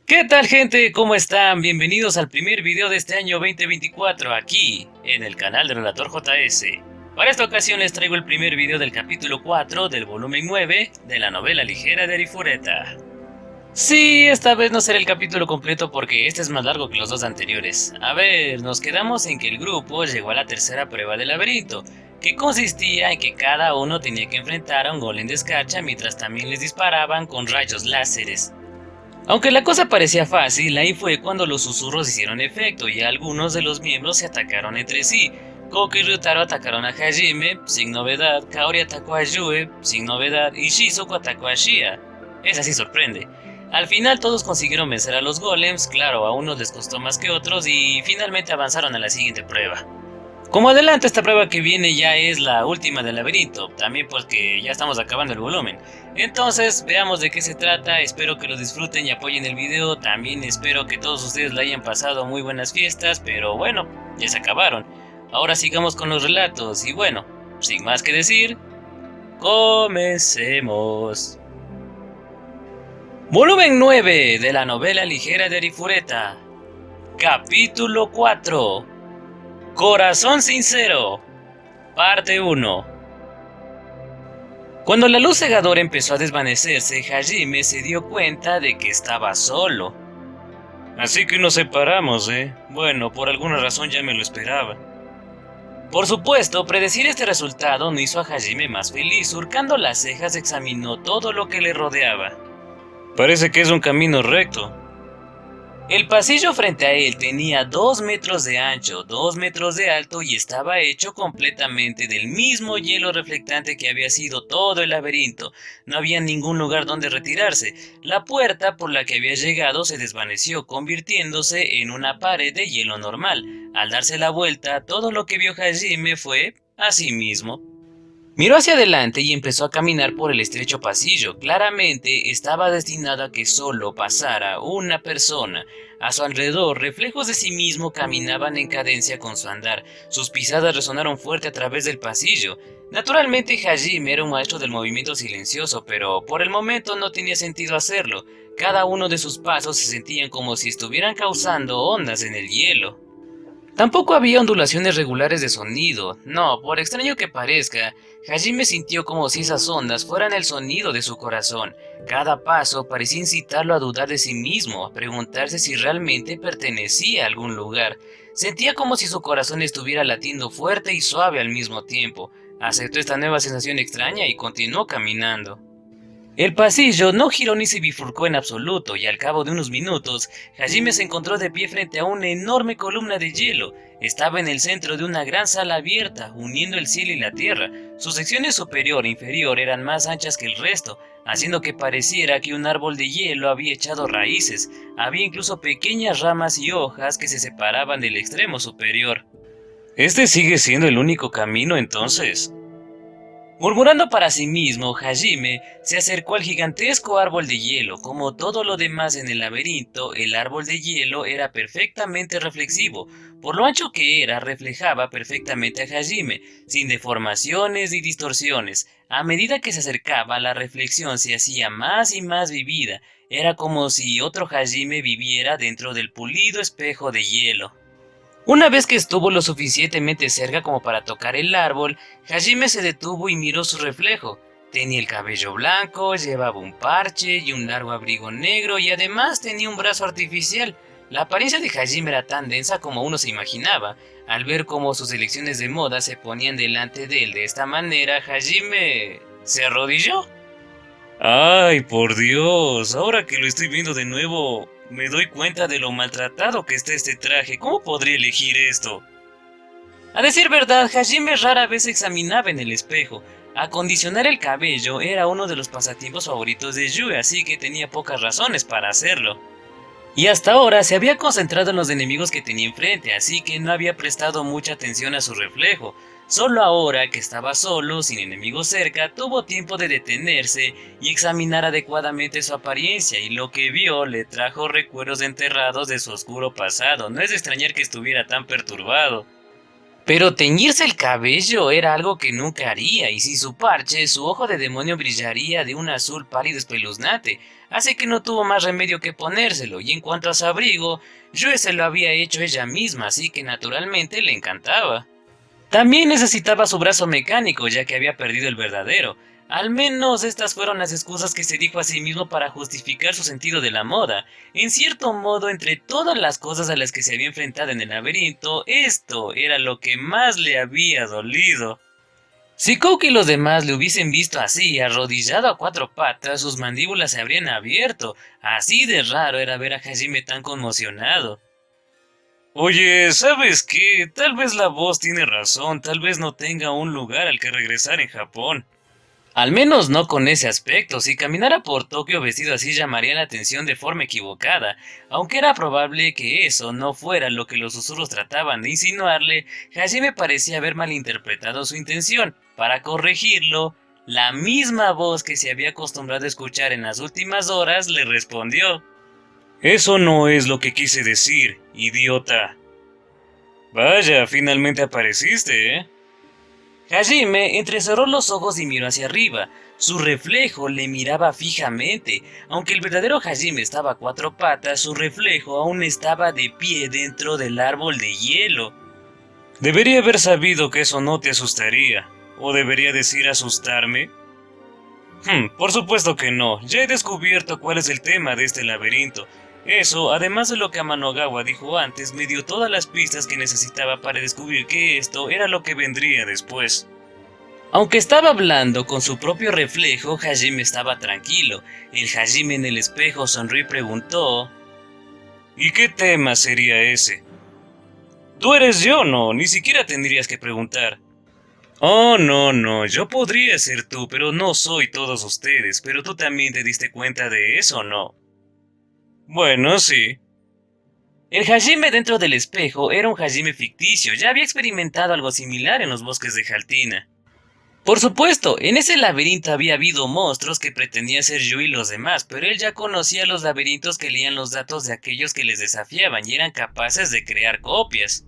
¿Qué tal, gente? ¿Cómo están? Bienvenidos al primer video de este año 2024 aquí en el canal de Relator JS. Para esta ocasión les traigo el primer video del capítulo 4 del volumen 9 de la novela ligera de Arifureta. Sí, esta vez no será el capítulo completo porque este es más largo que los dos anteriores. A ver, nos quedamos en que el grupo llegó a la tercera prueba del laberinto, que consistía en que cada uno tenía que enfrentar a un golem de escarcha mientras también les disparaban con rayos láseres. Aunque la cosa parecía fácil, ahí fue cuando los susurros hicieron efecto y algunos de los miembros se atacaron entre sí. Koki y Ryutaro atacaron a Hajime, sin novedad. Kaori atacó a Yue, sin novedad. Y Shizuku atacó a Shia. Esa sí sorprende. Al final todos consiguieron vencer a los golems, claro, a unos les costó más que otros y finalmente avanzaron a la siguiente prueba. Como adelanto, esta prueba que viene ya es la última del laberinto, también porque ya estamos acabando el volumen. Entonces, veamos de qué se trata, espero que lo disfruten y apoyen el video, también espero que todos ustedes la hayan pasado muy buenas fiestas, pero bueno, ya se acabaron. Ahora sigamos con los relatos y bueno, sin más que decir, comencemos. Volumen 9 de la novela ligera de Arifureta. Capítulo 4. Corazón sincero, parte 1. Cuando la luz cegadora empezó a desvanecerse, Hajime se dio cuenta de que estaba solo. Así que nos separamos, ¿eh? Bueno, por alguna razón ya me lo esperaba. Por supuesto, predecir este resultado no hizo a Hajime más feliz. Surcando las cejas examinó todo lo que le rodeaba. Parece que es un camino recto. El pasillo frente a él tenía 2 metros de ancho, 2 metros de alto y estaba hecho completamente del mismo hielo reflectante que había sido todo el laberinto. No había ningún lugar donde retirarse. La puerta por la que había llegado se desvaneció, convirtiéndose en una pared de hielo normal. Al darse la vuelta, todo lo que vio Hajime fue a sí mismo. Miró hacia adelante y empezó a caminar por el estrecho pasillo. Claramente estaba destinado a que solo pasara una persona. A su alrededor, reflejos de sí mismo caminaban en cadencia con su andar. Sus pisadas resonaron fuerte a través del pasillo. Naturalmente, Hajime era un maestro del movimiento silencioso, pero por el momento no tenía sentido hacerlo. Cada uno de sus pasos se sentían como si estuvieran causando ondas en el hielo. Tampoco había ondulaciones regulares de sonido. No, por extraño que parezca, Hajime sintió como si esas ondas fueran el sonido de su corazón. Cada paso parecía incitarlo a dudar de sí mismo, a preguntarse si realmente pertenecía a algún lugar. Sentía como si su corazón estuviera latiendo fuerte y suave al mismo tiempo. Aceptó esta nueva sensación extraña y continuó caminando. El pasillo no giró ni se bifurcó en absoluto, y al cabo de unos minutos, Hajime se encontró de pie frente a una enorme columna de hielo. Estaba en el centro de una gran sala abierta, uniendo el cielo y la tierra. Sus secciones superior e inferior eran más anchas que el resto, haciendo que pareciera que un árbol de hielo había echado raíces. Había incluso pequeñas ramas y hojas que se separaban del extremo superior. ¿Este sigue siendo el único camino entonces? Murmurando para sí mismo, Hajime se acercó al gigantesco árbol de hielo. Como todo lo demás en el laberinto, el árbol de hielo era perfectamente reflexivo. Por lo ancho que era, reflejaba perfectamente a Hajime, sin deformaciones ni distorsiones. A medida que se acercaba, la reflexión se hacía más y más vivida. Era como si otro Hajime viviera dentro del pulido espejo de hielo. Una vez que estuvo lo suficientemente cerca como para tocar el árbol, Hajime se detuvo y miró su reflejo. Tenía el cabello blanco, llevaba un parche y un largo abrigo negro y además tenía un brazo artificial. La apariencia de Hajime era tan densa como uno se imaginaba. Al ver cómo sus elecciones de moda se ponían delante de él de esta manera, Hajime se arrodilló. ¡Ay, por Dios! Ahora que lo estoy viendo de nuevo, me doy cuenta de lo maltratado que está este traje. ¿Cómo podría elegir esto? A decir verdad, Hajime rara vez se examinaba en el espejo. Acondicionar el cabello era uno de los pasatiempos favoritos de Yue, así que tenía pocas razones para hacerlo. Y hasta ahora se había concentrado en los enemigos que tenía enfrente, así que no había prestado mucha atención a su reflejo. Solo ahora que estaba solo, sin enemigos cerca, tuvo tiempo de detenerse y examinar adecuadamente su apariencia, y lo que vio le trajo recuerdos enterrados de su oscuro pasado. No es de extrañar que estuviera tan perturbado. Pero teñirse el cabello era algo que nunca haría, y sin su parche, su ojo de demonio brillaría de un azul pálido espeluznante, así que no tuvo más remedio que ponérselo, y en cuanto a su abrigo, Joe se lo había hecho ella misma, así que naturalmente le encantaba. También necesitaba su brazo mecánico, ya que había perdido el verdadero. Al menos estas fueron las excusas que se dijo a sí mismo para justificar su sentido de la moda. En cierto modo, entre todas las cosas a las que se había enfrentado en el laberinto, esto era lo que más le había dolido. Si Coke y los demás le hubiesen visto así, arrodillado a cuatro patas, sus mandíbulas se habrían abierto. Así de raro era ver a Hajime tan conmocionado. Oye, ¿sabes qué? Tal vez la voz tiene razón, tal vez no tenga un lugar al que regresar en Japón. Al menos no con ese aspecto. Si caminara por Tokio vestido así llamaría la atención de forma equivocada, aunque era probable que eso no fuera lo que los susurros trataban de insinuarle. Hajime parecía haber malinterpretado su intención. Para corregirlo, la misma voz que se había acostumbrado a escuchar en las últimas horas le respondió: Eso no es lo que quise decir, idiota. Vaya, finalmente apareciste, ¿eh? Hajime entrecerró los ojos y miró hacia arriba. Su reflejo le miraba fijamente. Aunque el verdadero Hajime estaba a cuatro patas, su reflejo aún estaba de pie dentro del árbol de hielo. Debería haber sabido que eso no te asustaría. ¿O debería decir asustarme? Por supuesto que no. Ya he descubierto cuál es el tema de este laberinto. Eso, además de lo que Amanogawa dijo antes, me dio todas las pistas que necesitaba para descubrir que esto era lo que vendría después. Aunque estaba hablando con su propio reflejo, Hajime estaba tranquilo. El Hajime en el espejo sonrió y preguntó: ¿Y qué tema sería ese? Tú eres yo, no, ni siquiera tendrías que preguntar. Oh, no, yo podría ser tú, pero no soy todos ustedes, pero tú también te diste cuenta de eso, ¿no? Bueno, sí. El Hajime dentro del espejo era un Hajime ficticio, ya había experimentado algo similar en los bosques de Jaltina. Por supuesto, en ese laberinto había habido monstruos que pretendían ser Yu y los demás, pero él ya conocía los laberintos que leían los datos de aquellos que les desafiaban y eran capaces de crear copias.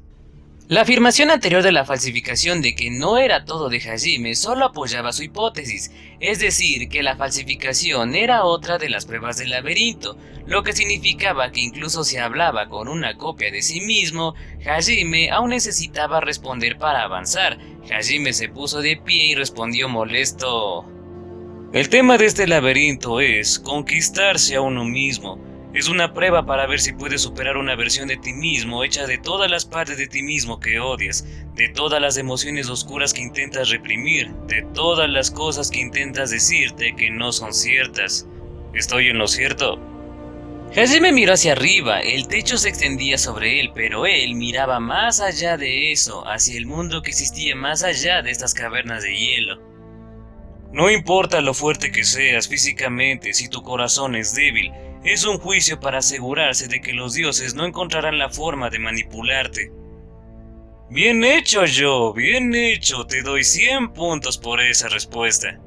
La afirmación anterior de la falsificación de que no era todo de Hajime solo apoyaba su hipótesis, es decir, que la falsificación era otra de las pruebas del laberinto, lo que significaba que incluso si hablaba con una copia de sí mismo, Hajime aún necesitaba responder para avanzar. Hajime se puso de pie y respondió molesto: El tema de este laberinto es conquistarse a uno mismo. Es una prueba para ver si puedes superar una versión de ti mismo hecha de todas las partes de ti mismo que odias, de todas las emociones oscuras que intentas reprimir, de todas las cosas que intentas decirte que no son ciertas. ¿Estoy en lo cierto? Hajime miró hacia arriba, el techo se extendía sobre él, pero él miraba más allá de eso, hacia el mundo que existía más allá de estas cavernas de hielo. No importa lo fuerte que seas físicamente, si tu corazón es débil, es un juicio para asegurarse de que los dioses no encontrarán la forma de manipularte. Bien hecho, Joe, bien hecho, te doy 100 puntos por esa respuesta.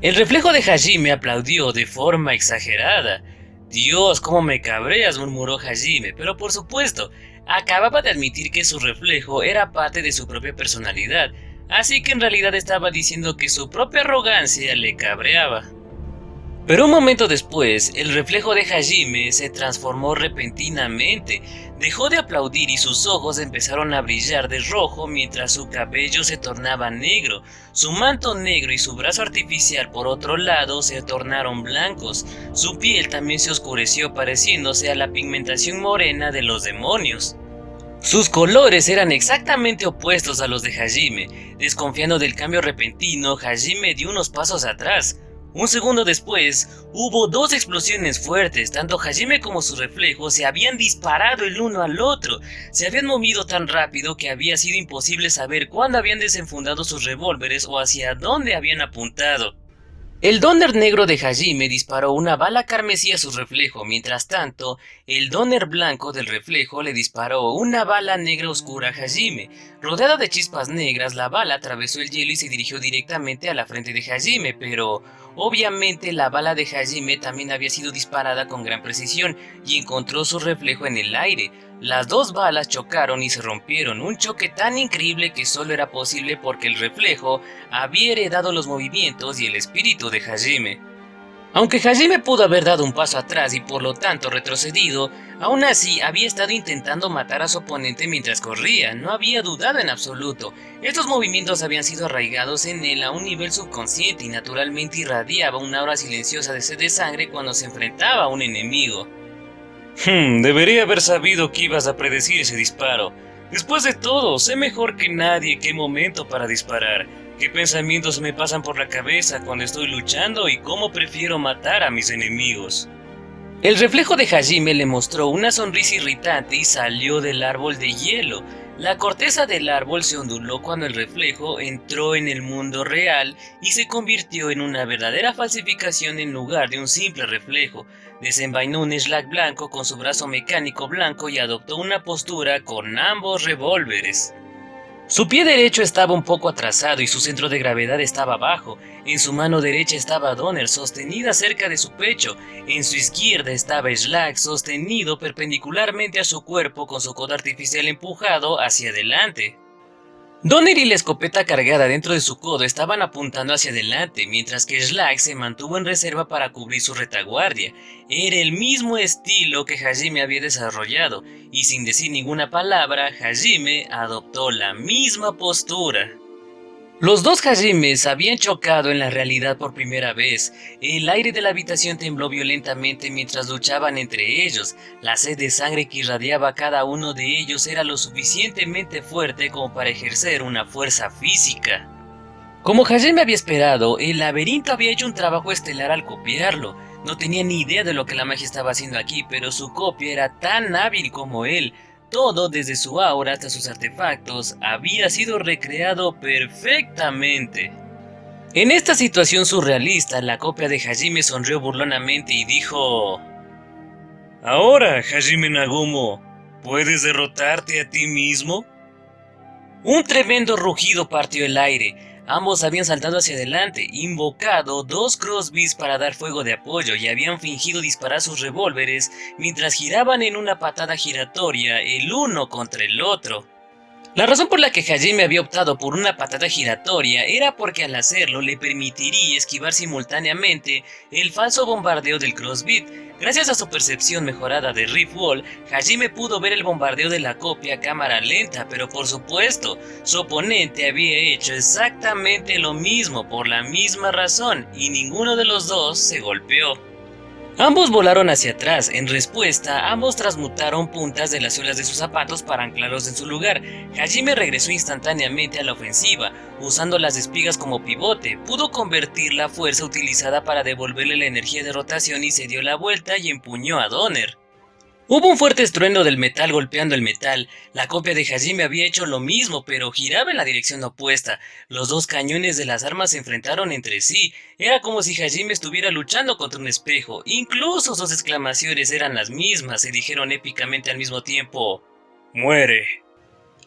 El reflejo de Hajime aplaudió de forma exagerada. Dios, cómo me cabreas, murmuró Hajime, pero por supuesto, acababa de admitir que su reflejo era parte de su propia personalidad, así que en realidad estaba diciendo que su propia arrogancia le cabreaba. Pero un momento después, el reflejo de Hajime se transformó repentinamente, dejó de aplaudir y sus ojos empezaron a brillar de rojo mientras su cabello se tornaba negro, su manto negro y su brazo artificial por otro lado se tornaron blancos, su piel también se oscureció pareciéndose a la pigmentación morena de los demonios. Sus colores eran exactamente opuestos a los de Hajime. Desconfiando del cambio repentino, Hajime dio unos pasos atrás. Un segundo después, hubo dos explosiones fuertes, tanto Hajime como su reflejo se habían disparado el uno al otro, se habían movido tan rápido que había sido imposible saber cuándo habían desenfundado sus revólveres o hacia dónde habían apuntado. El Donner negro de Hajime disparó una bala carmesí a su reflejo, mientras tanto, el Donner blanco del reflejo le disparó una bala negra oscura a Hajime. Rodeada de chispas negras, la bala atravesó el hielo y se dirigió directamente a la frente de Hajime, pero Obviamente la bala de Hajime también había sido disparada con gran precisión y encontró su reflejo en el aire. Las dos balas chocaron y se rompieron, un choque tan increíble que solo era posible porque el reflejo había heredado los movimientos y el espíritu de Hajime. Aunque Hajime pudo haber dado un paso atrás y por lo tanto retrocedido, aún así había estado intentando matar a su oponente mientras corría, no había dudado en absoluto. Estos movimientos habían sido arraigados en él a un nivel subconsciente y naturalmente irradiaba una aura silenciosa de sed de sangre cuando se enfrentaba a un enemigo. Debería haber sabido que ibas a predecir ese disparo. Después de todo, sé mejor que nadie qué momento para disparar, qué pensamientos me pasan por la cabeza cuando estoy luchando y cómo prefiero matar a mis enemigos. El reflejo de Hajime le mostró una sonrisa irritante y salió del árbol de hielo. La corteza del árbol se onduló cuando el reflejo entró en el mundo real y se convirtió en una verdadera falsificación en lugar de un simple reflejo. Desenvainó un Slack blanco con su brazo mecánico blanco y adoptó una postura con ambos revólveres. Su pie derecho estaba un poco atrasado y su centro de gravedad estaba bajo. En su mano derecha estaba Donner sostenida cerca de su pecho. En su izquierda estaba Slack sostenido perpendicularmente a su cuerpo con su codo artificial empujado hacia adelante. Donner y la escopeta cargada dentro de su codo estaban apuntando hacia adelante, mientras que Slack se mantuvo en reserva para cubrir su retaguardia. Era el mismo estilo que Hajime había desarrollado, y sin decir ninguna palabra, Hajime adoptó la misma postura. Los dos Hajimes habían chocado en la realidad por primera vez. El aire de la habitación tembló violentamente mientras luchaban entre ellos. La sed de sangre que irradiaba a cada uno de ellos era lo suficientemente fuerte como para ejercer una fuerza física. Como Hajime había esperado, el laberinto había hecho un trabajo estelar al copiarlo. No tenía ni idea de lo que la magia estaba haciendo aquí, pero su copia era tan hábil como él. Todo, desde su aura hasta sus artefactos, había sido recreado perfectamente. En esta situación surrealista, la copia de Hajime sonrió burlonamente y dijo: «Ahora, Hajime Nagumo, ¿puedes derrotarte a ti mismo?». Un tremendo rugido partió el aire. Ambos habían saltado hacia adelante, invocado dos crossbows para dar fuego de apoyo y habían fingido disparar sus revólveres mientras giraban en una patada giratoria el uno contra el otro. La razón por la que Hajime había optado por una patada giratoria era porque al hacerlo le permitiría esquivar simultáneamente el falso bombardeo del crossbeat. Gracias a su percepción mejorada de Rift Wall, Hajime pudo ver el bombardeo de la copia a cámara lenta, pero por supuesto, su oponente había hecho exactamente lo mismo por la misma razón y ninguno de los dos se golpeó. Ambos volaron hacia atrás. En respuesta, ambos transmutaron puntas de las suelas de sus zapatos para anclarlos en su lugar. Hajime regresó instantáneamente a la ofensiva, usando las espigas como pivote. Pudo convertir la fuerza utilizada para devolverle la energía de rotación y se dio la vuelta y empuñó a Donner. Hubo un fuerte estruendo del metal golpeando el metal. La copia de Hajime había hecho lo mismo, pero giraba en la dirección opuesta. Los dos cañones de las armas se enfrentaron entre sí. Era como si Hajime estuviera luchando contra un espejo. Incluso sus exclamaciones eran las mismas. Se dijeron épicamente al mismo tiempo: «¡Muere!».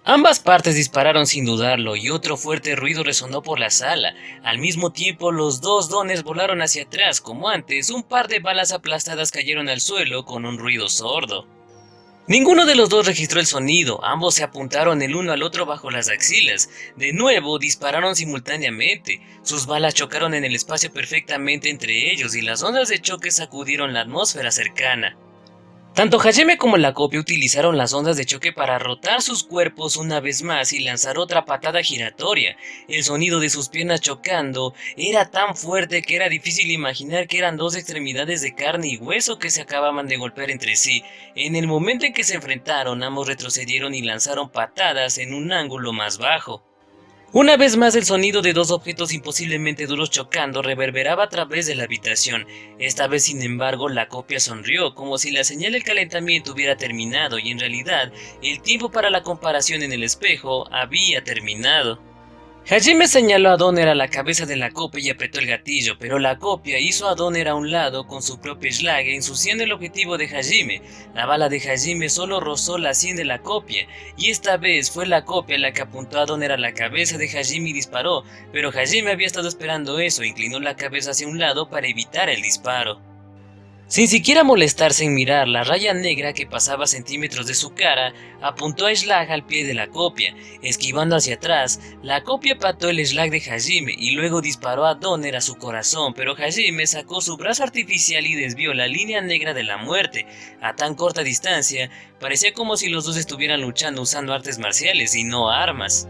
Ambas partes dispararon sin dudarlo y otro fuerte ruido resonó por la sala. Al mismo tiempo, los dos dones volaron hacia atrás. Como antes, un par de balas aplastadas cayeron al suelo con un ruido sordo. Ninguno de los dos registró el sonido. Ambos se apuntaron el uno al otro bajo las axilas. De nuevo, dispararon simultáneamente. Sus balas chocaron en el espacio perfectamente entre ellos y las ondas de choque sacudieron la atmósfera cercana. Tanto Hajime como la copia utilizaron las ondas de choque para rotar sus cuerpos una vez más y lanzar otra patada giratoria. El sonido de sus piernas chocando era tan fuerte que era difícil imaginar que eran dos extremidades de carne y hueso que se acababan de golpear entre sí. En el momento en que se enfrentaron, ambos retrocedieron y lanzaron patadas en un ángulo más bajo. Una vez más el sonido de dos objetos imposiblemente duros chocando reverberaba a través de la habitación. Esta vez, sin embargo, la copia sonrió, como si la señal del calentamiento hubiera terminado y en realidad el tiempo para la comparación en el espejo había terminado. Hajime señaló a Donner a la cabeza de la copia y apretó el gatillo, pero la copia hizo a Donner a un lado con su propia Schlage, ensuciando el objetivo de Hajime. La bala de Hajime solo rozó la sien de la copia, y esta vez fue la copia la que apuntó a Donner a la cabeza de Hajime y disparó, pero Hajime había estado esperando eso e inclinó la cabeza hacia un lado para evitar el disparo. Sin siquiera molestarse en mirar la raya negra que pasaba centímetros de su cara, apuntó a Schlage al pie de la copia. Esquivando hacia atrás, la copia pató el Schlage de Hajime y luego disparó a Donner a su corazón, pero Hajime sacó su brazo artificial y desvió la línea negra de la muerte. A tan corta distancia, parecía como si los dos estuvieran luchando usando artes marciales y no armas.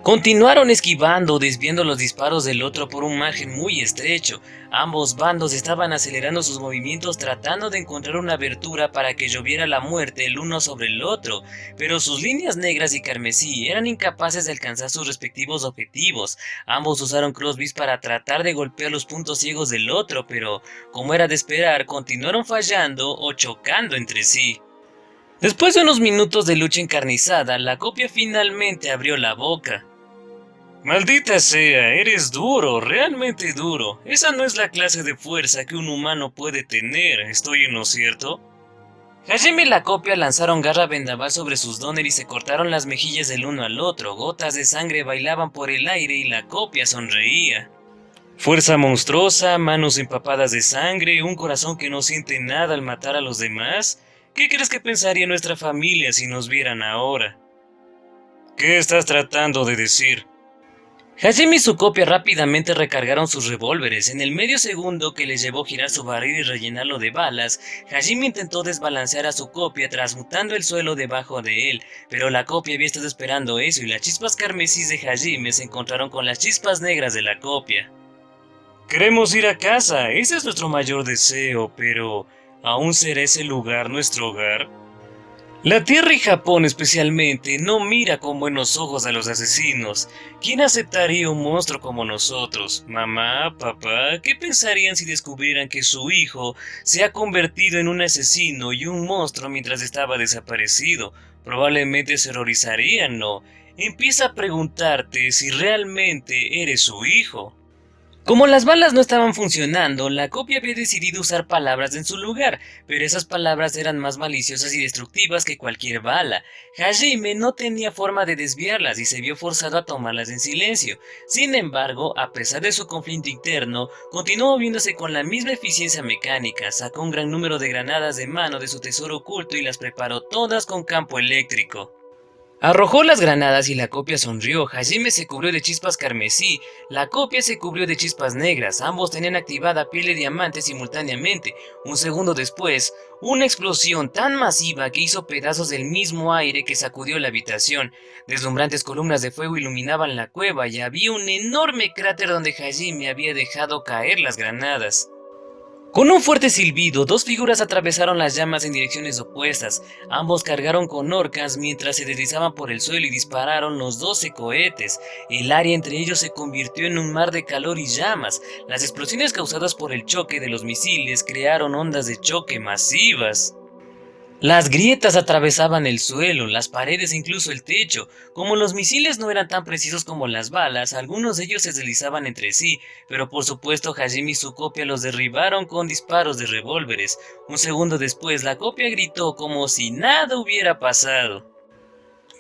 Continuaron esquivando o desviando los disparos del otro por un margen muy estrecho. Ambos bandos estaban acelerando sus movimientos tratando de encontrar una abertura para que lloviera la muerte el uno sobre el otro, pero sus líneas negras y carmesí eran incapaces de alcanzar sus respectivos objetivos. Ambos usaron crossbows para tratar de golpear los puntos ciegos del otro, pero, como era de esperar, continuaron fallando o chocando entre sí. Después de unos minutos de lucha encarnizada, la copia finalmente abrió la boca. Maldita sea, eres duro, realmente duro. Esa no es la clase de fuerza que un humano puede tener, ¿estoy en lo cierto? Hajime y la copia lanzaron garra vendaval sobre sus Donner y se cortaron las mejillas del uno al otro. Gotas de sangre bailaban por el aire y la copia sonreía. Fuerza monstruosa, manos empapadas de sangre, un corazón que no siente nada al matar a los demás. ¿Qué crees que pensaría nuestra familia si nos vieran ahora? ¿Qué estás tratando de decir? Hajime y su copia rápidamente recargaron sus revólveres. En el medio segundo que les llevó girar su barril y rellenarlo de balas, Hajime intentó desbalancear a su copia transmutando el suelo debajo de él, pero la copia había estado esperando eso y las chispas carmesí de Hajime se encontraron con las chispas negras de la copia. Queremos ir a casa, ese es nuestro mayor deseo, pero ¿aún será ese lugar nuestro hogar? La Tierra y Japón especialmente no mira con buenos ojos a los asesinos. ¿Quién aceptaría un monstruo como nosotros? Mamá, papá, ¿qué pensarían si descubrieran que su hijo se ha convertido en un asesino y un monstruo mientras estaba desaparecido? Probablemente se horrorizarían, ¿no? Empieza a preguntarte si realmente eres su hijo. Como las balas no estaban funcionando, la copia había decidido usar palabras en su lugar, pero esas palabras eran más maliciosas y destructivas que cualquier bala. Hajime no tenía forma de desviarlas y se vio forzado a tomarlas en silencio. Sin embargo, a pesar de su conflicto interno, continuó moviéndose con la misma eficiencia mecánica, sacó un gran número de granadas de mano de su tesoro oculto y las preparó todas con campo eléctrico. Arrojó las granadas y la copia sonrió. Hajime se cubrió de chispas carmesí, la copia se cubrió de chispas negras. Ambos tenían activada piel de diamante simultáneamente. Un segundo después, una explosión tan masiva que hizo pedazos del mismo aire que sacudió la habitación. Deslumbrantes columnas de fuego iluminaban la cueva y había un enorme cráter donde Hajime había dejado caer las granadas. Con un fuerte silbido, dos figuras atravesaron las llamas en direcciones opuestas. Ambos cargaron con orcas mientras se deslizaban por el suelo y dispararon los 12 cohetes. El área entre ellos se convirtió en un mar de calor y llamas. Las explosiones causadas por el choque de los misiles crearon ondas de choque masivas. Las grietas atravesaban el suelo, las paredes e incluso el techo. Como los misiles no eran tan precisos como las balas, algunos de ellos se deslizaban entre sí, pero por supuesto Hajime y su copia los derribaron con disparos de revólveres. Un segundo después la copia gritó como si nada hubiera pasado.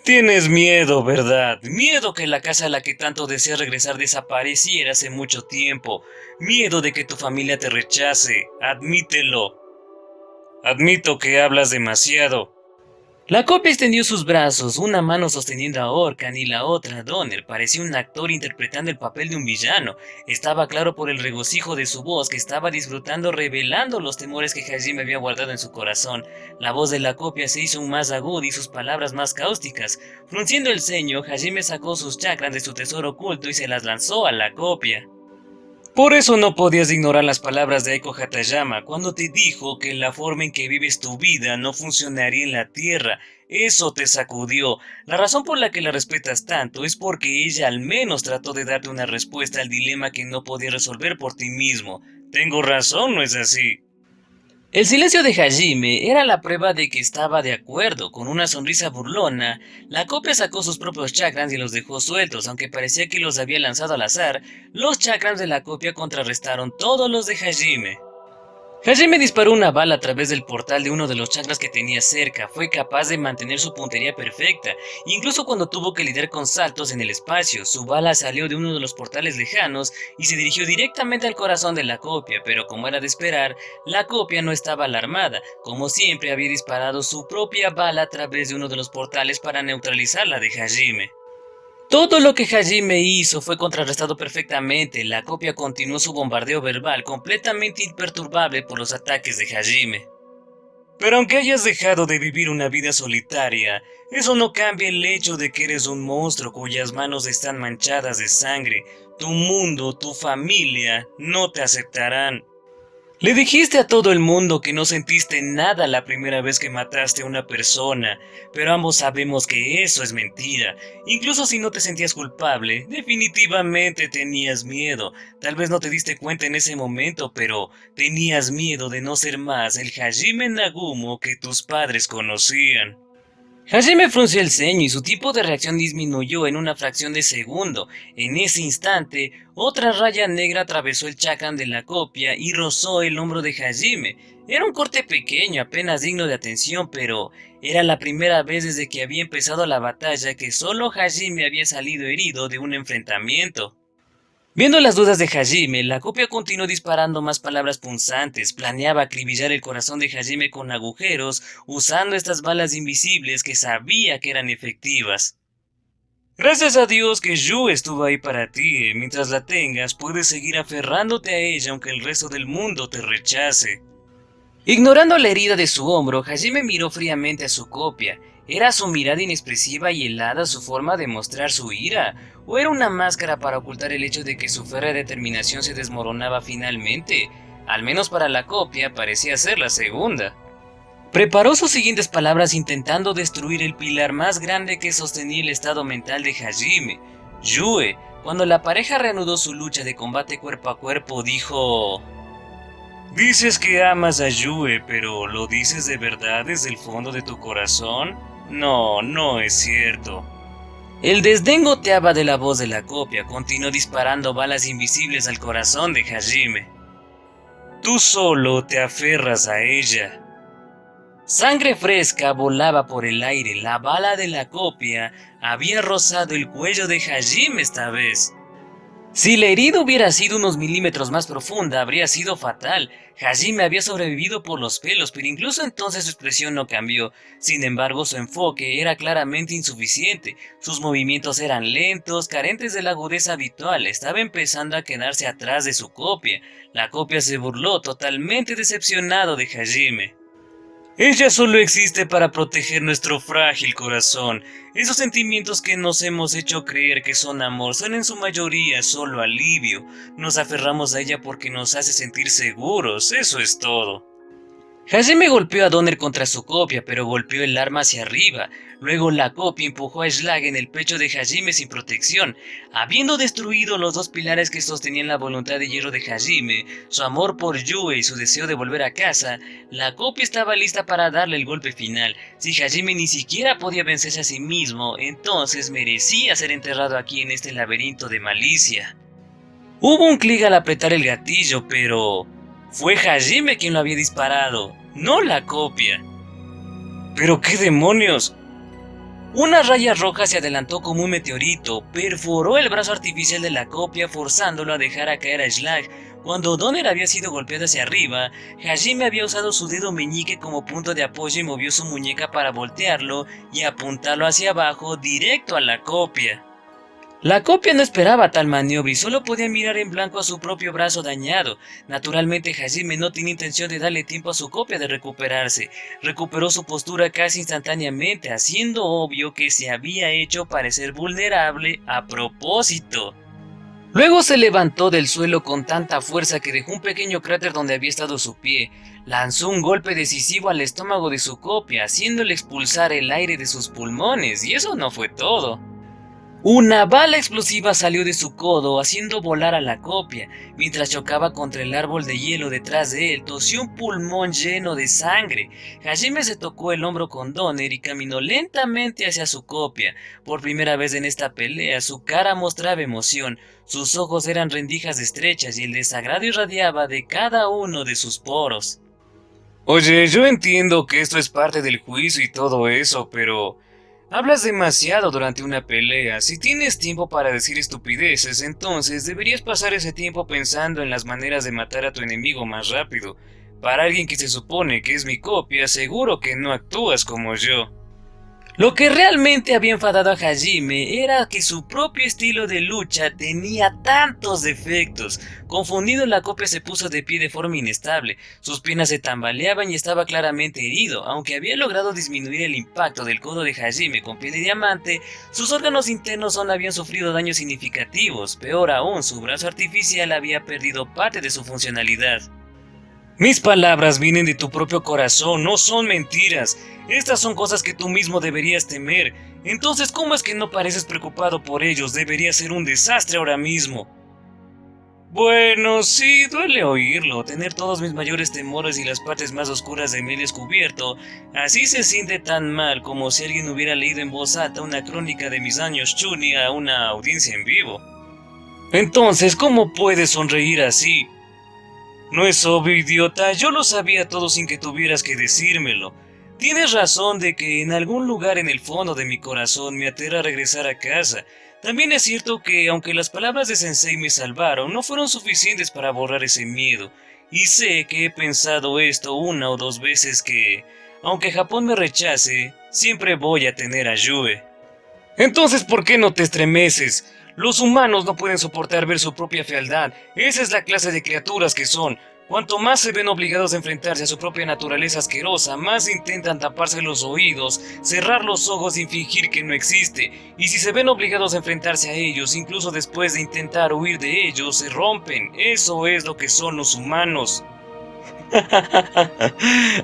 Tienes miedo, ¿verdad? Miedo que la casa a la que tanto deseas regresar desapareciera hace mucho tiempo. Miedo de que tu familia te rechace. Admítelo. Admito que hablas demasiado. La copia extendió sus brazos, una mano sosteniendo a Orkan y la otra a Donner. Parecía un actor interpretando el papel de un villano. Estaba claro por el regocijo de su voz que estaba disfrutando revelando los temores que Hajime había guardado en su corazón. La voz de la copia se hizo más aguda y sus palabras más cáusticas. Frunciendo el ceño, Hajime sacó sus chakras de su tesoro oculto y se las lanzó a la copia. Por eso no podías ignorar las palabras de Aiko Hatayama cuando te dijo que la forma en que vives tu vida no funcionaría en la Tierra. Eso te sacudió. La razón por la que la respetas tanto es porque ella al menos trató de darte una respuesta al dilema que no podías resolver por ti mismo. Tengo razón, ¿no es así? El silencio de Hajime era la prueba de que estaba de acuerdo. Con una sonrisa burlona, la copia sacó sus propios chakrams y los dejó sueltos. Aunque parecía que los había lanzado al azar, los chakrams de la copia contrarrestaron todos los de Hajime. Hajime disparó una bala a través del portal de uno de los chakras que tenía cerca. Fue capaz de mantener su puntería perfecta, incluso cuando tuvo que lidiar con saltos en el espacio. Su bala salió de uno de los portales lejanos y se dirigió directamente al corazón de la copia, pero como era de esperar, la copia no estaba alarmada. Como siempre, había disparado su propia bala a través de uno de los portales para neutralizar la de Hajime. Todo lo que Hajime hizo fue contrarrestado perfectamente. La copia continuó su bombardeo verbal completamente imperturbable por los ataques de Hajime. Pero aunque hayas dejado de vivir una vida solitaria, eso no cambia el hecho de que eres un monstruo cuyas manos están manchadas de sangre. Tu mundo, tu familia, no te aceptarán. Le dijiste a todo el mundo que no sentiste nada la primera vez que mataste a una persona, pero ambos sabemos que eso es mentira. Incluso si no te sentías culpable, definitivamente tenías miedo. Tal vez no te diste cuenta en ese momento, pero tenías miedo de no ser más el Hajime Nagumo que tus padres conocían. Hajime frunció el ceño y su tipo de reacción disminuyó en una fracción de segundo. En ese instante, otra raya negra atravesó el chakram de la copia y rozó el hombro de Hajime. Era un corte pequeño, apenas digno de atención, pero era la primera vez desde que había empezado la batalla que solo Hajime había salido herido de un enfrentamiento. Viendo las dudas de Hajime, la copia continuó disparando más palabras punzantes. Planeaba acribillar el corazón de Hajime con agujeros, usando estas balas invisibles que sabía que eran efectivas. Gracias a Dios que Yu estuvo ahí para ti. Mientras la tengas, puedes seguir aferrándote a ella aunque el resto del mundo te rechace. Ignorando la herida de su hombro, Hajime miró fríamente a su copia. ¿Era su mirada inexpresiva y helada su forma de mostrar su ira? ¿O era una máscara para ocultar el hecho de que su férrea determinación se desmoronaba finalmente? Al menos para la copia parecía ser la segunda. Preparó sus siguientes palabras intentando destruir el pilar más grande que sostenía el estado mental de Hajime. Yue, cuando la pareja reanudó su lucha de combate cuerpo a cuerpo, dijo: «Dices que amas a Yue, pero ¿lo dices de verdad desde el fondo de tu corazón? No, no es cierto». El desdén goteaba de la voz de la copia. Continuó disparando balas invisibles al corazón de Hajime. «Tú solo te aferras a ella». Sangre fresca volaba por el aire. La bala de la copia había rozado el cuello de Hajime esta vez. Si la herida hubiera sido unos milímetros más profunda, habría sido fatal. Hajime había sobrevivido por los pelos, pero incluso entonces su expresión no cambió. Sin embargo, su enfoque era claramente insuficiente. Sus movimientos eran lentos, carentes de la agudeza habitual. Estaba empezando a quedarse atrás de su copia. La copia se burló, totalmente decepcionado de Hajime. Ella solo existe para proteger nuestro frágil corazón. Esos sentimientos que nos hemos hecho creer que son amor son en su mayoría solo alivio. Nos aferramos a ella porque nos hace sentir seguros, eso es todo. Hajime golpeó a Donner contra su copia, pero golpeó el arma hacia arriba. Luego la copia empujó a Slag en el pecho de Hajime sin protección. Habiendo destruido los dos pilares que sostenían la voluntad de hierro de Hajime, su amor por Yue y su deseo de volver a casa, la copia estaba lista para darle el golpe final. Si Hajime ni siquiera podía vencerse a sí mismo, entonces merecía ser enterrado aquí en este laberinto de malicia. Hubo un clic al apretar el gatillo, pero fue Hajime quien lo había disparado, no la copia. ¿Pero qué demonios? Una raya roja se adelantó como un meteorito, perforó el brazo artificial de la copia forzándolo a dejar a caer a Slag. Cuando Donner había sido golpeado hacia arriba, Hajime había usado su dedo meñique como punto de apoyo y movió su muñeca para voltearlo y apuntarlo hacia abajo directo a la copia. La copia no esperaba tal maniobra y solo podía mirar en blanco a su propio brazo dañado. Naturalmente Hajime no tenía intención de darle tiempo a su copia de recuperarse. Recuperó su postura casi instantáneamente, haciendo obvio que se había hecho parecer vulnerable a propósito. Luego se levantó del suelo con tanta fuerza que dejó un pequeño cráter donde había estado su pie. Lanzó un golpe decisivo al estómago de su copia, haciéndole expulsar el aire de sus pulmones, y eso no fue todo. Una bala explosiva salió de su codo, haciendo volar a la copia. Mientras chocaba contra el árbol de hielo detrás de él, tosió un pulmón lleno de sangre. Hajime se tocó el hombro con Donner y caminó lentamente hacia su copia. Por primera vez en esta pelea, su cara mostraba emoción. Sus ojos eran rendijas estrechas y el desagrado irradiaba de cada uno de sus poros. Oye, yo entiendo que esto es parte del juicio y todo eso, pero hablas demasiado durante una pelea. Si tienes tiempo para decir estupideces, entonces deberías pasar ese tiempo pensando en las maneras de matar a tu enemigo más rápido. Para alguien que se supone que es mi copia, seguro que no actúas como yo. Lo que realmente había enfadado a Hajime era que su propio estilo de lucha tenía tantos defectos. Confundido, la copia se puso de pie de forma inestable, sus piernas se tambaleaban y estaba claramente herido. Aunque había logrado disminuir el impacto del codo de Hajime con piel de diamante, sus órganos internos aún habían sufrido daños significativos. Peor aún, su brazo artificial había perdido parte de su funcionalidad. Mis palabras vienen de tu propio corazón, no son mentiras. Estas son cosas que tú mismo deberías temer. Entonces, ¿cómo es que no pareces preocupado por ellos? Debería ser un desastre ahora mismo. Bueno, sí, duele oírlo, tener todos mis mayores temores y las partes más oscuras de mí descubierto. Así se siente tan mal como si alguien hubiera leído en voz alta una crónica de mis años Chuni a una audiencia en vivo. Entonces, ¿cómo puedes sonreír así? No es obvio, idiota, yo lo sabía todo sin que tuvieras que decírmelo. Tienes razón de que en algún lugar en el fondo de mi corazón me aterra regresar a casa. También es cierto que, aunque las palabras de Sensei me salvaron, no fueron suficientes para borrar ese miedo. Y sé que he pensado esto una o dos veces que, aunque Japón me rechace, siempre voy a tener a Yue. Entonces, ¿por qué no te estremeces? Los humanos no pueden soportar ver su propia fealdad. Esa es la clase de criaturas que son. Cuanto más se ven obligados a enfrentarse a su propia naturaleza asquerosa, más intentan taparse los oídos, cerrar los ojos y fingir que no existe. Y si se ven obligados a enfrentarse a ellos, incluso después de intentar huir de ellos, se rompen. Eso es lo que son los humanos.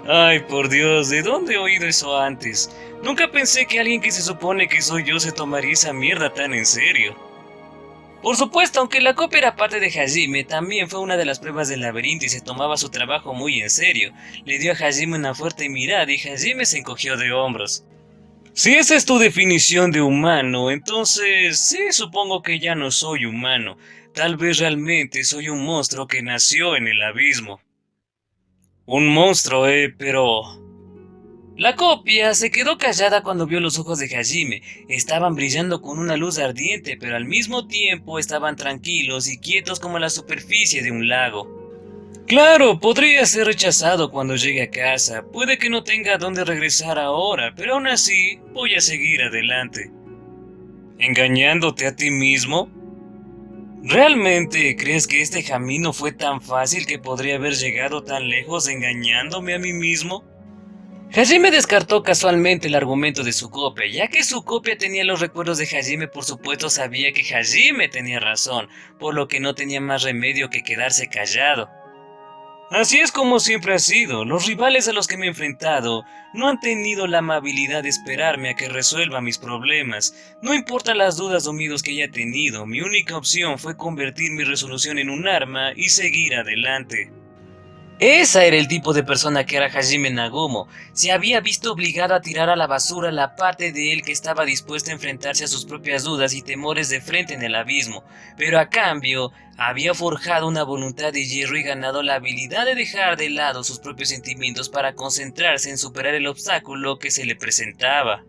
Ay, por Dios, ¿de dónde he oído eso antes? Nunca pensé que alguien que se supone que soy yo se tomaría esa mierda tan en serio. Por supuesto, aunque la copia era parte de Hajime, también fue una de las pruebas del laberinto y se tomaba su trabajo muy en serio. Le dio a Hajime una fuerte mirada y Hajime se encogió de hombros. Si esa es tu definición de humano, entonces sí, supongo que ya no soy humano. Tal vez realmente soy un monstruo que nació en el abismo. Un monstruo, pero... La copia se quedó callada cuando vio los ojos de Hajime. Estaban brillando con una luz ardiente, pero al mismo tiempo estaban tranquilos y quietos como la superficie de un lago. Claro, podría ser rechazado cuando llegue a casa. Puede que no tenga a dónde regresar ahora, pero aún así voy a seguir adelante. ¿Engañándote a ti mismo? ¿Realmente crees que este camino fue tan fácil que podría haber llegado tan lejos engañándome a mí mismo? Hajime descartó casualmente el argumento de su copia, ya que su copia tenía los recuerdos de Hajime. Por supuesto sabía que Hajime tenía razón, por lo que no tenía más remedio que quedarse callado. Así es como siempre ha sido. Los rivales a los que me he enfrentado no han tenido la amabilidad de esperarme a que resuelva mis problemas. No importan las dudas o miedos que haya tenido, mi única opción fue convertir mi resolución en un arma y seguir adelante. Esa era el tipo de persona que era Hajime Nagumo. Se había visto obligado a tirar a la basura la parte de él que estaba dispuesta a enfrentarse a sus propias dudas y temores de frente en el abismo, pero a cambio había forjado una voluntad de hierro y ganado la habilidad de dejar de lado sus propios sentimientos para concentrarse en superar el obstáculo que se le presentaba.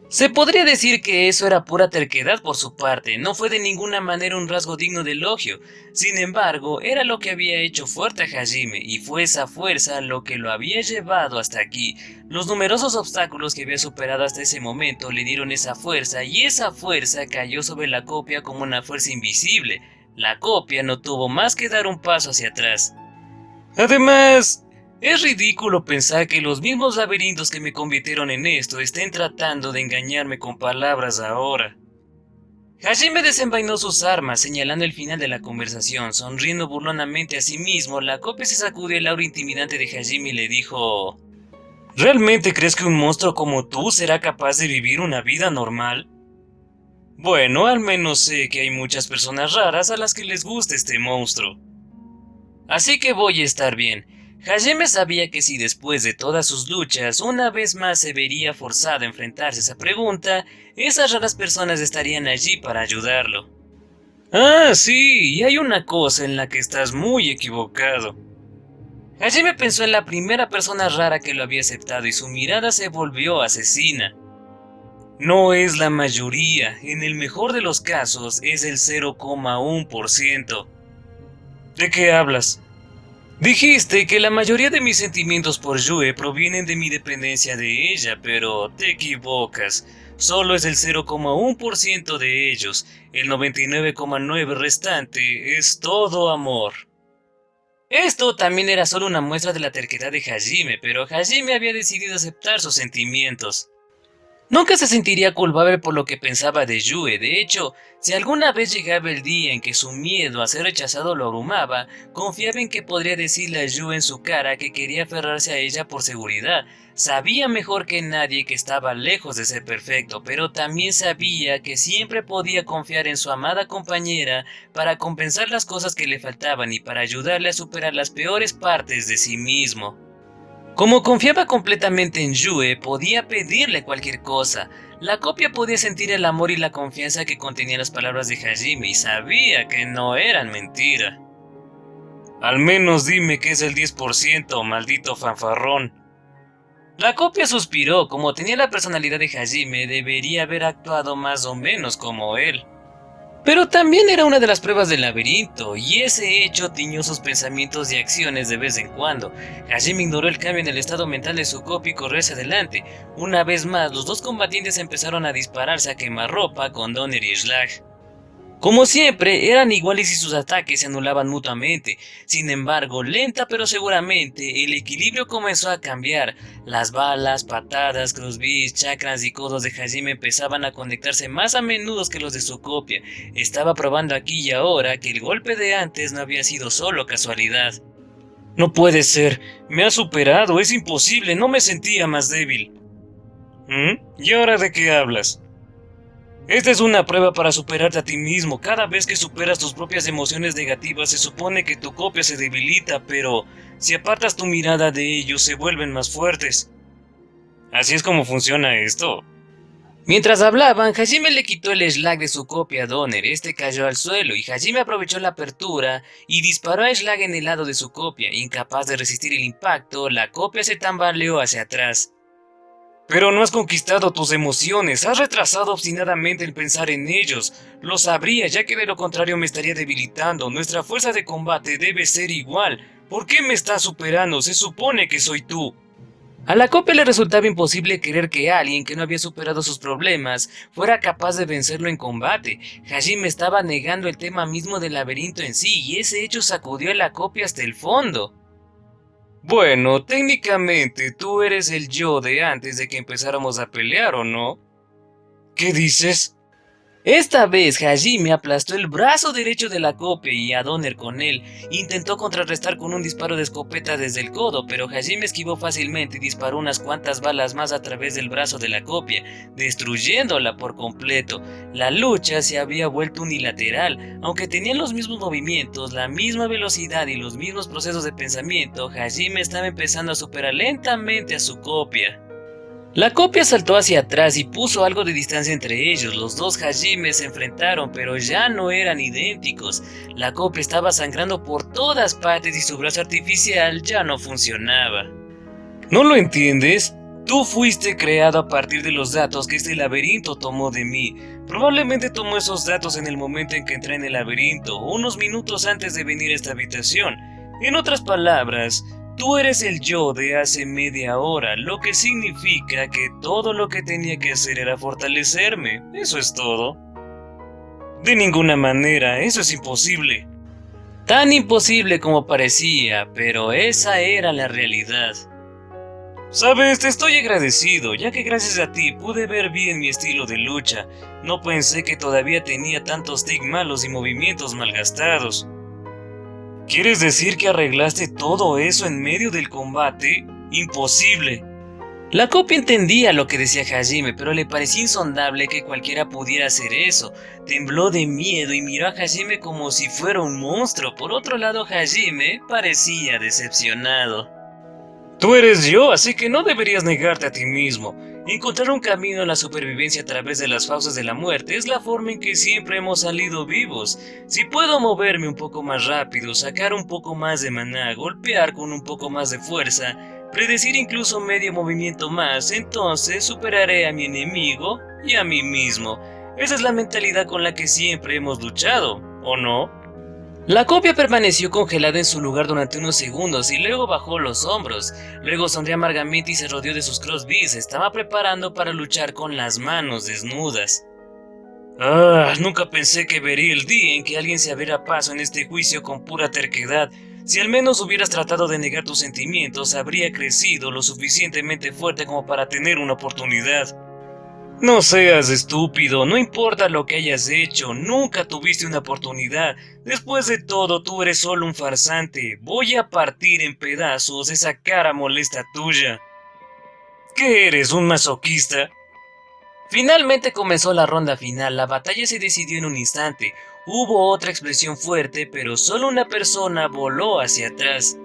Se podría decir que eso era pura terquedad por su parte, no fue de ninguna manera un rasgo digno de elogio. Sin embargo, era lo que había hecho fuerte a Hajime, y fue esa fuerza lo que lo había llevado hasta aquí. Los numerosos obstáculos que había superado hasta ese momento le dieron esa fuerza, y esa fuerza cayó sobre la copia como una fuerza invisible. La copia no tuvo más que dar un paso hacia atrás. Además, es ridículo pensar que los mismos laberintos que me convirtieron en esto estén tratando de engañarme con palabras ahora. Hajime desenvainó sus armas, señalando el final de la conversación. Sonriendo burlonamente a sí mismo, la copia se sacudió el aura intimidante de Hajime y le dijo: ¿Realmente crees que un monstruo como tú será capaz de vivir una vida normal? Bueno, al menos sé que hay muchas personas raras a las que les gusta este monstruo. Así que voy a estar bien. Hajime sabía que si después de todas sus luchas una vez más se vería forzado a enfrentarse a esa pregunta, esas raras personas estarían allí para ayudarlo. Ah, sí, y hay una cosa en la que estás muy equivocado. Hajime pensó en la primera persona rara que lo había aceptado y su mirada se volvió asesina. No es la mayoría, en el mejor de los casos es el 0,1%. ¿De qué hablas? Dijiste que la mayoría de mis sentimientos por Yue provienen de mi dependencia de ella, pero te equivocas. Solo es el 0,1% de ellos. El 99,9% restante es todo amor. Esto también era solo una muestra de la terquedad de Hajime, pero Hajime había decidido aceptar sus sentimientos. Nunca se sentiría culpable por lo que pensaba de Yue. De hecho, si alguna vez llegaba el día en que su miedo a ser rechazado lo abrumaba, confiaba en que podría decirle a Yue en su cara que quería aferrarse a ella por seguridad. Sabía mejor que nadie que estaba lejos de ser perfecto, pero también sabía que siempre podía confiar en su amada compañera para compensar las cosas que le faltaban y para ayudarle a superar las peores partes de sí mismo. Como confiaba completamente en Yue, podía pedirle cualquier cosa. La copia podía sentir el amor y la confianza que contenían las palabras de Hajime y sabía que no eran mentira. Al menos dime que es el 10%, maldito fanfarrón. La copia suspiró. Como tenía la personalidad de Hajime, debería haber actuado más o menos como él. Pero también era una de las pruebas del laberinto, y ese hecho tiñó sus pensamientos y acciones de vez en cuando. Hajime ignoró el cambio en el estado mental de su copia y corrió hacia adelante. Una vez más, los dos combatientes empezaron a dispararse a quemarropa con Donner y Schlag. Como siempre, eran iguales y sus ataques se anulaban mutuamente. Sin embargo, lenta pero seguramente, el equilibrio comenzó a cambiar. Las balas, patadas, crossbees, chakras y codos de Hajime empezaban a conectarse más a menudo que los de su copia. Estaba probando aquí y ahora que el golpe de antes no había sido solo casualidad. No puede ser, me ha superado, es imposible, no me sentía más débil. ¿Y ahora de qué hablas? Esta es una prueba para superarte a ti mismo. Cada vez que superas tus propias emociones negativas se supone que tu copia se debilita, pero si apartas tu mirada de ellos se vuelven más fuertes. ¿Así es como funciona esto? Mientras hablaban, Hajime le quitó el Schlag de su copia a Donner. Este cayó al suelo y Hajime aprovechó la apertura y disparó a Schlag en el lado de su copia. Incapaz de resistir el impacto, la copia se tambaleó hacia atrás. Pero no has conquistado tus emociones, has retrasado obstinadamente el pensar en ellos. Lo sabría, ya que de lo contrario me estaría debilitando. Nuestra fuerza de combate debe ser igual. ¿Por qué me estás superando? Se supone que soy tú. A la copia le resultaba imposible creer que alguien que no había superado sus problemas fuera capaz de vencerlo en combate. Hajime estaba negando el tema mismo del laberinto en sí, y ese hecho sacudió a la copia hasta el fondo. Bueno, técnicamente tú eres el yo de antes de que empezáramos a pelear, ¿o no? ¿Qué dices? Esta vez Hajime aplastó el brazo derecho de la copia y a Donner con él. Intentó contrarrestar con un disparo de escopeta desde el codo, pero Hajime esquivó fácilmente y disparó unas cuantas balas más a través del brazo de la copia, destruyéndola por completo. La lucha se había vuelto unilateral. Aunque tenían los mismos movimientos, la misma velocidad y los mismos procesos de pensamiento, Hajime estaba empezando a superar lentamente a su copia. La copia saltó hacia atrás y puso algo de distancia entre ellos. Los dos Hajime se enfrentaron, pero ya no eran idénticos. La copia estaba sangrando por todas partes y su brazo artificial ya no funcionaba. ¿No lo entiendes? Tú fuiste creado a partir de los datos que este laberinto tomó de mí. Probablemente tomó esos datos en el momento en que entré en el laberinto, unos minutos antes de venir a esta habitación. En otras palabras, tú eres el yo de hace media hora, lo que significa que todo lo que tenía que hacer era fortalecerme. Eso es todo. De ninguna manera, eso es imposible. Tan imposible como parecía, pero esa era la realidad. Sabes, te estoy agradecido, ya que gracias a ti pude ver bien mi estilo de lucha. No pensé que todavía tenía tantos tics malos y movimientos malgastados. ¿Quieres decir que arreglaste todo eso en medio del combate? Imposible. La copia entendía lo que decía Hajime, pero le parecía insondable que cualquiera pudiera hacer eso. Tembló de miedo y miró a Hajime como si fuera un monstruo. Por otro lado, Hajime parecía decepcionado. Tú eres yo, así que no deberías negarte a ti mismo. Encontrar un camino a la supervivencia a través de las fauces de la muerte es la forma en que siempre hemos salido vivos. Si puedo moverme un poco más rápido, sacar un poco más de maná, golpear con un poco más de fuerza, predecir incluso medio movimiento más, entonces superaré a mi enemigo y a mí mismo. Esa es la mentalidad con la que siempre hemos luchado, ¿o no? La copia permaneció congelada en su lugar durante unos segundos y luego bajó los hombros. Luego sonrió amargamente y se rodeó de sus crossbees. Se estaba preparando para luchar con las manos desnudas. Nunca pensé que vería el día en que alguien se abriera paso en este juicio con pura terquedad. Si al menos hubieras tratado de negar tus sentimientos, habría crecido lo suficientemente fuerte como para tener una oportunidad. No seas estúpido, no importa lo que hayas hecho, nunca tuviste una oportunidad. Después de todo, tú eres solo un farsante. Voy a partir en pedazos esa cara molesta tuya. ¿Qué eres, un masoquista? Finalmente comenzó la ronda final, la batalla se decidió en un instante. Hubo otra explosión fuerte, pero solo una persona voló hacia atrás.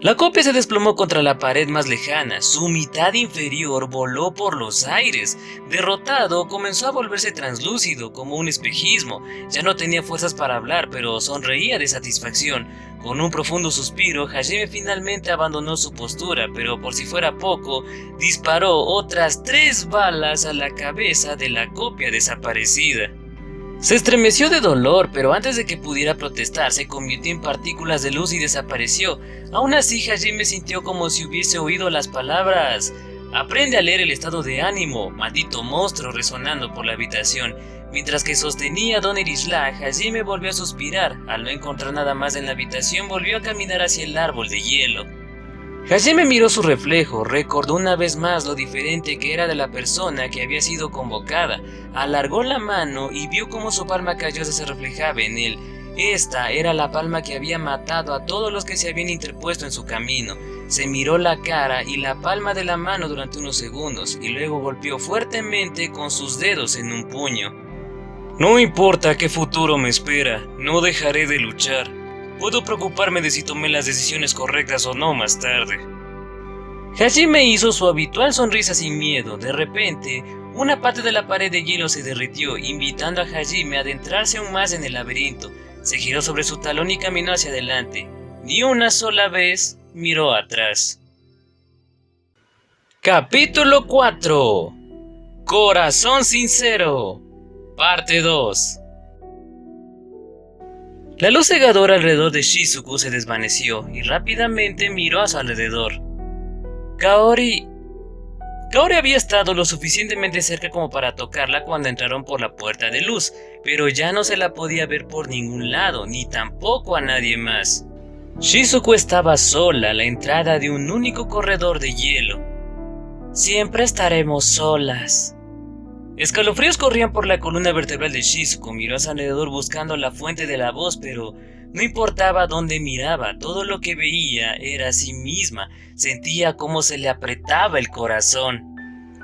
La copia se desplomó contra la pared más lejana, su mitad inferior voló por los aires. Derrotado, comenzó a volverse translúcido, como un espejismo. Ya no tenía fuerzas para hablar, pero sonreía de satisfacción. Con un profundo suspiro, Hajime finalmente abandonó su postura, pero por si fuera poco, disparó otras 3 balas a la cabeza de la copia desaparecida. Se estremeció de dolor, pero antes de que pudiera protestar, se convirtió en partículas de luz y desapareció. Aún así, Hajime sintió como si hubiese oído las palabras «Aprende a leer el estado de ánimo, maldito monstruo», resonando por la habitación. Mientras que sostenía Don Erisla, Hajime volvió a suspirar. Al no encontrar nada más en la habitación, volvió a caminar hacia el árbol de hielo. Hajime miró su reflejo, recordó una vez más lo diferente que era de la persona que había sido convocada. Alargó la mano y vio cómo su palma callosa se reflejaba en él. Esta era la palma que había matado a todos los que se habían interpuesto en su camino. Se miró la cara y la palma de la mano durante unos segundos y luego golpeó fuertemente con sus dedos en un puño. No importa qué futuro me espera, no dejaré de luchar. Puedo preocuparme de si tomé las decisiones correctas o no más tarde. Hajime hizo su habitual sonrisa sin miedo. De repente, una parte de la pared de hielo se derritió, invitando a Hajime a adentrarse aún más en el laberinto. Se giró sobre su talón y caminó hacia adelante. Ni una sola vez miró atrás. Capítulo 4. Corazón sincero. Parte 2. La luz cegadora alrededor de Shizuku se desvaneció y rápidamente miró a su alrededor. Kaori había estado lo suficientemente cerca como para tocarla cuando entraron por la puerta de luz, pero ya no se la podía ver por ningún lado, ni tampoco a nadie más. Shizuku estaba sola a la entrada de un único corredor de hielo. Siempre estaremos solas. Escalofríos corrían por la columna vertebral de Shizuku. Miró a su alrededor buscando la fuente de la voz, pero no importaba dónde miraba, todo lo que veía era a sí misma. Sentía cómo se le apretaba el corazón.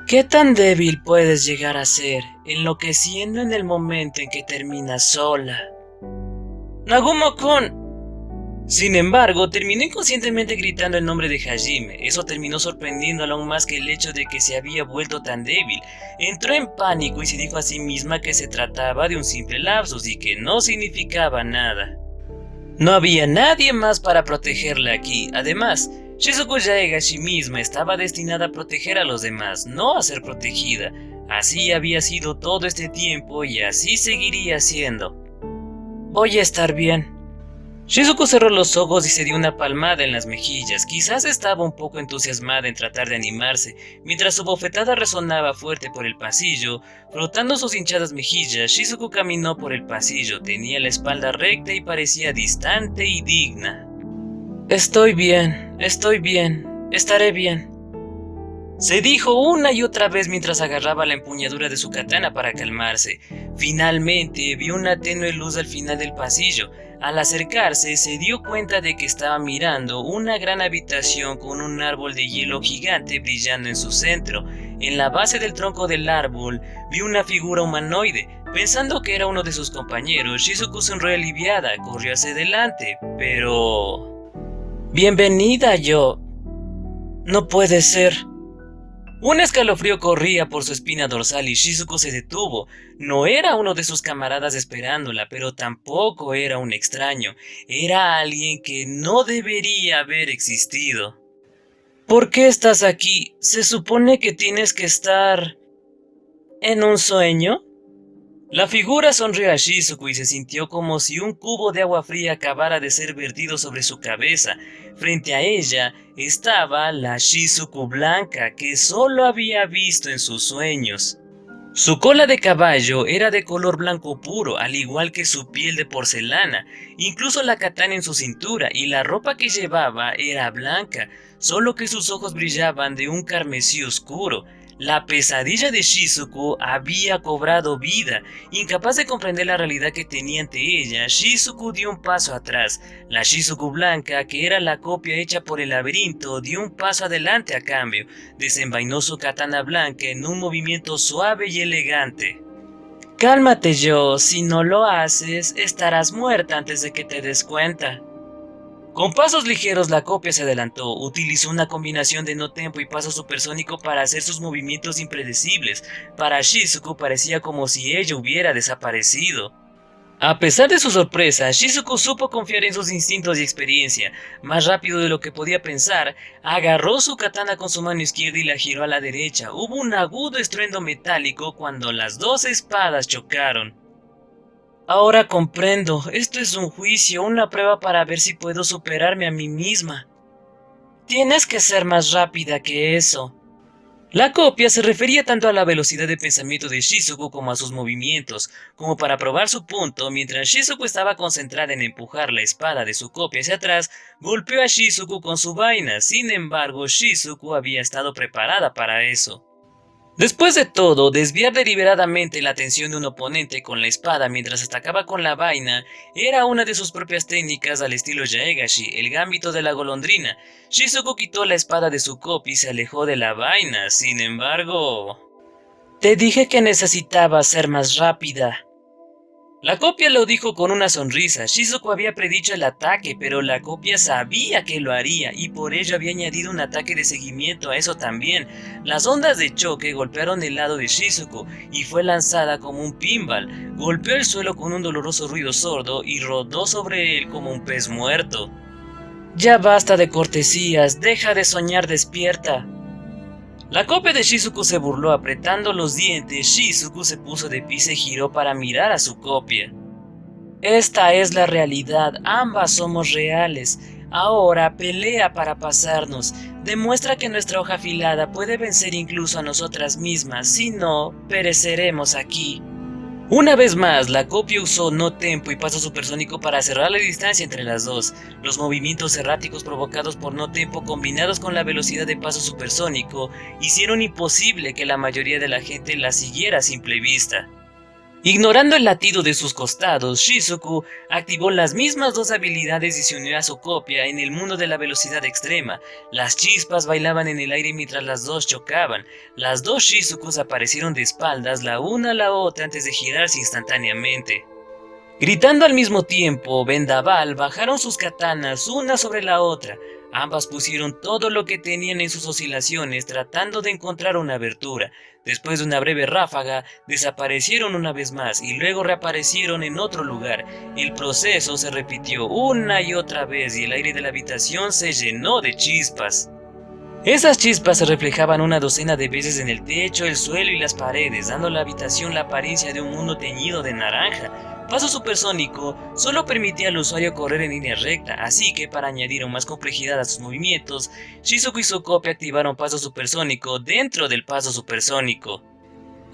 ¿Qué tan débil puedes llegar a ser, enloqueciendo en el momento en que terminas sola? ¡Nagumo-kun! Sin embargo, terminó inconscientemente gritando el nombre de Hajime. Eso terminó sorprendiéndola aún más que el hecho de que se había vuelto tan débil. Entró en pánico y se dijo a sí misma que se trataba de un simple lapsus y que no significaba nada. No había nadie más para protegerla aquí. Además, Shizuku Yaega sí misma estaba destinada a proteger a los demás, no a ser protegida. Así había sido todo este tiempo y así seguiría siendo. Voy a estar bien. Shizuku cerró los ojos y se dio una palmada en las mejillas. Quizás estaba un poco entusiasmada en tratar de animarse. Mientras su bofetada resonaba fuerte por el pasillo, frotando sus hinchadas mejillas, Shizuku caminó por el pasillo. Tenía la espalda recta y parecía distante y digna. Estoy bien, estaré bien. Se dijo una y otra vez mientras agarraba la empuñadura de su katana para calmarse. Finalmente vio una tenue luz al final del pasillo. Al acercarse se dio cuenta de que estaba mirando una gran habitación con un árbol de hielo gigante brillando en su centro. En la base del tronco del árbol vio una figura humanoide. Pensando que era uno de sus compañeros, Shizuku sonrió aliviada, corrió hacia adelante, pero... Bienvenida, yo... No puede ser... Un escalofrío corría por su espina dorsal y Shizuku se detuvo. No era uno de sus camaradas esperándola, pero tampoco era un extraño. Era alguien que no debería haber existido. ¿Por qué estás aquí? ¿Se supone que tienes que estar... en un sueño? La figura sonrió a Shizuku y se sintió como si un cubo de agua fría acabara de ser vertido sobre su cabeza. Frente a ella estaba la Shizuku blanca que solo había visto en sus sueños. Su cola de caballo era de color blanco puro, al igual que su piel de porcelana, incluso la katana en su cintura, y la ropa que llevaba era blanca, solo que sus ojos brillaban de un carmesí oscuro. La pesadilla de Shizuku había cobrado vida. Incapaz de comprender la realidad que tenía ante ella, Shizuku dio un paso atrás. La Shizuku blanca, que era la copia hecha por el laberinto, dio un paso adelante a cambio. Desenvainó su katana blanca en un movimiento suave y elegante. Cálmate, yo. Si no lo haces, estarás muerta antes de que te des cuenta. Con pasos ligeros la copia se adelantó, utilizó una combinación de no tempo y paso supersónico para hacer sus movimientos impredecibles. Para Shizuku parecía como si ella hubiera desaparecido. A pesar de su sorpresa, Shizuku supo confiar en sus instintos y experiencia. Más rápido de lo que podía pensar, agarró su katana con su mano izquierda y la giró a la derecha. Hubo un agudo estruendo metálico cuando las dos espadas chocaron. Ahora comprendo, esto es un juicio, una prueba para ver si puedo superarme a mí misma. Tienes que ser más rápida que eso. La copia se refería tanto a la velocidad de pensamiento de Shizuku como a sus movimientos. Como para probar su punto, mientras Shizuku estaba concentrada en empujar la espada de su copia hacia atrás, golpeó a Shizuku con su vaina. Sin embargo, Shizuku había estado preparada para eso. Después de todo, desviar deliberadamente la atención de un oponente con la espada mientras atacaba con la vaina era una de sus propias técnicas al estilo Yaegashi, el gambito de la golondrina. Shizuku quitó la espada de su copia y se alejó de la vaina. Sin embargo... Te dije que necesitaba ser más rápida. La copia lo dijo con una sonrisa. Shizuku había predicho el ataque, pero la copia sabía que lo haría y por ello había añadido un ataque de seguimiento a eso también. Las ondas de choque golpearon el lado de Shizuku y fue lanzada como un pinball. Golpeó el suelo con un doloroso ruido sordo y rodó sobre él como un pez muerto. Ya basta de cortesías, deja de soñar despierta. La copia de Shizuku se burló apretando los dientes. Shizuku se puso de pie y se giró para mirar a su copia. Esta es la realidad, ambas somos reales. Ahora pelea para pasarnos. Demuestra que nuestra hoja afilada puede vencer incluso a nosotras mismas, si no, pereceremos aquí. Una vez más, la copia usó no tempo y paso supersónico para cerrar la distancia entre las dos. Los movimientos erráticos provocados por no tempo combinados con la velocidad de paso supersónico hicieron imposible que la mayoría de la gente la siguiera a simple vista. Ignorando el latido de sus costados, Shizuku activó las mismas dos habilidades y se unió a su copia en el mundo de la velocidad extrema. Las chispas bailaban en el aire mientras las dos chocaban. Las dos Shizukus aparecieron de espaldas la una a la otra antes de girarse instantáneamente. Gritando al mismo tiempo, vendaval bajaron sus katanas una sobre la otra. Ambas pusieron todo lo que tenían en sus oscilaciones tratando de encontrar una abertura. Después de una breve ráfaga, desaparecieron una vez más y luego reaparecieron en otro lugar. El proceso se repitió una y otra vez y el aire de la habitación se llenó de chispas. Esas chispas se reflejaban una docena de veces en el techo, el suelo y las paredes, dando a la habitación la apariencia de un mundo teñido de naranja. Paso supersónico solo permitía al usuario correr en línea recta, así que para añadir aún más complejidad a sus movimientos, Shizuku y su copia activaron paso supersónico dentro del paso supersónico.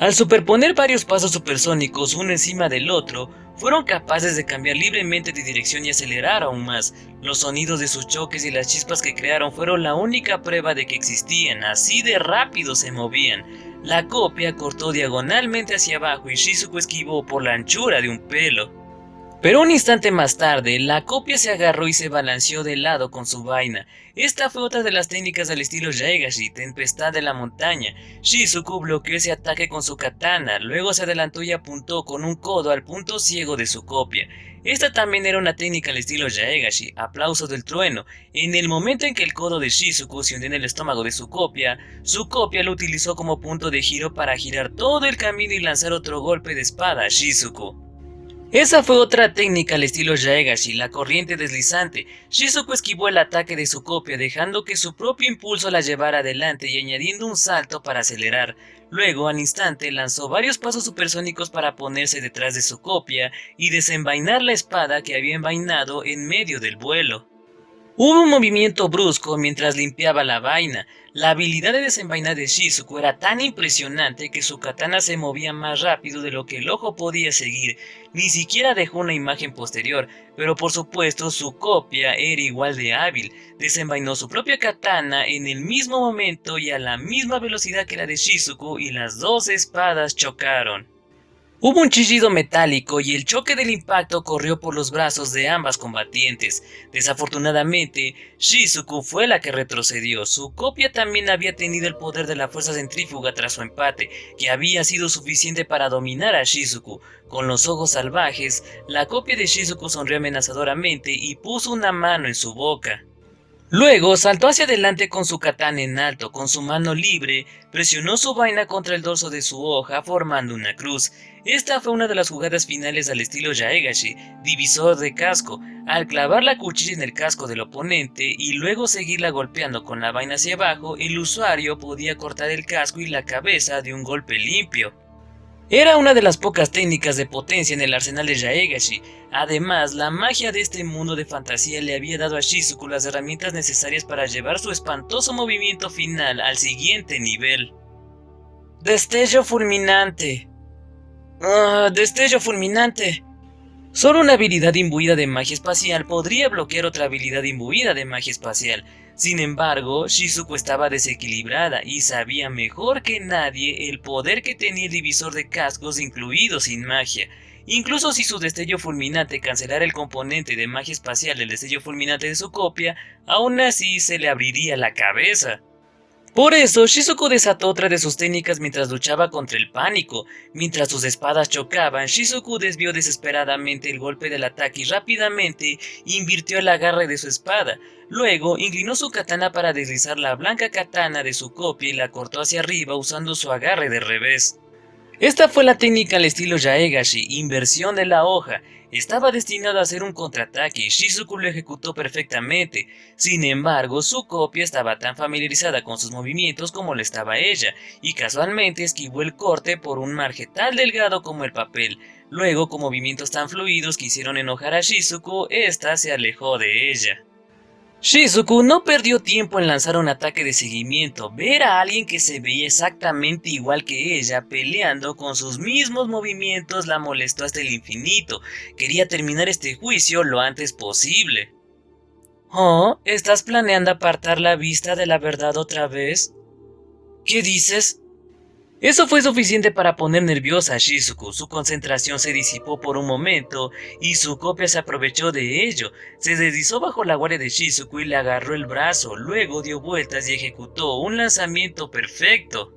Al superponer varios pasos supersónicos uno encima del otro, fueron capaces de cambiar libremente de dirección y acelerar aún más. Los sonidos de sus choques y las chispas que crearon fueron la única prueba de que existían, así de rápido se movían. La copia cortó diagonalmente hacia abajo y Shizuku esquivó por la anchura de un pelo. Pero un instante más tarde, la copia se agarró y se balanceó de lado con su vaina. Esta fue otra de las técnicas al estilo Yaegashi, Tempestad de la Montaña. Shizuku bloqueó ese ataque con su katana, luego se adelantó y apuntó con un codo al punto ciego de su copia. Esta también era una técnica al estilo Yaegashi, Aplauso del Trueno. En el momento en que el codo de Shizuku se hundió en el estómago de su copia lo utilizó como punto de giro para girar todo el camino y lanzar otro golpe de espada a Shizuku. Esa fue otra técnica al estilo Yaegashi, la corriente deslizante. Shizuku esquivó el ataque de su copia, dejando que su propio impulso la llevara adelante y añadiendo un salto para acelerar. Luego, al instante, lanzó varios pasos supersónicos para ponerse detrás de su copia y desenvainar la espada que había envainado en medio del vuelo. Hubo un movimiento brusco mientras limpiaba la vaina. La habilidad de desenvainar de Shizuku era tan impresionante que su katana se movía más rápido de lo que el ojo podía seguir. Ni siquiera dejó una imagen posterior, pero por supuesto su copia era igual de hábil. Desenvainó su propia katana en el mismo momento y a la misma velocidad que la de Shizuku y las dos espadas chocaron. Hubo un chillido metálico y el choque del impacto corrió por los brazos de ambas combatientes. Desafortunadamente, Shizuku fue la que retrocedió. Su copia también había tenido el poder de la fuerza centrífuga tras su empate, que había sido suficiente para dominar a Shizuku. Con los ojos salvajes, la copia de Shizuku sonrió amenazadoramente y puso una mano en su boca. Luego saltó hacia adelante con su katana en alto, con su mano libre, presionó su vaina contra el dorso de su hoja formando una cruz. Esta fue una de las jugadas finales al estilo Yaegashi, divisor de casco, al clavar la cuchilla en el casco del oponente y luego seguirla golpeando con la vaina hacia abajo, el usuario podía cortar el casco y la cabeza de un golpe limpio. Era una de las pocas técnicas de potencia en el arsenal de Yaegashi. Además, la magia de este mundo de fantasía le había dado a Shizuku las herramientas necesarias para llevar su espantoso movimiento final al siguiente nivel. Destello fulminante. Destello fulminante. Solo una habilidad imbuida de magia espacial podría bloquear otra habilidad imbuida de magia espacial. Sin embargo, Shizuku estaba desequilibrada y sabía mejor que nadie el poder que tenía el divisor de cascos incluido sin magia. Incluso si su destello fulminante cancelara el componente de magia espacial del destello fulminante de su copia, aún así se le abriría la cabeza. Por eso, Shizuku desató otra de sus técnicas mientras luchaba contra el pánico. Mientras sus espadas chocaban, Shizuku desvió desesperadamente el golpe del ataque y rápidamente invirtió el agarre de su espada. Luego, inclinó su katana para deslizar la blanca katana de su copia y la cortó hacia arriba usando su agarre de revés. Esta fue la técnica al estilo Yaegashi, inversión de la hoja. Estaba destinado a hacer un contraataque y Shizuku lo ejecutó perfectamente. Sin embargo, su copia estaba tan familiarizada con sus movimientos como lo estaba ella, y casualmente esquivó el corte por un margen tan delgado como el papel. Luego, con movimientos tan fluidos que hicieron enojar a Shizuku, ésta se alejó de ella. Shizuku no perdió tiempo en lanzar un ataque de seguimiento. Ver a alguien que se veía exactamente igual que ella peleando con sus mismos movimientos la molestó hasta el infinito. Quería terminar este juicio lo antes posible. ¿Oh? ¿Estás planeando apartar la vista de la verdad otra vez? ¿Qué dices? Eso fue suficiente para poner nerviosa a Shizuku. Su concentración se disipó por un momento y su copia se aprovechó de ello. Se deslizó bajo la guardia de Shizuku y le agarró el brazo, luego dio vueltas y ejecutó un lanzamiento perfecto.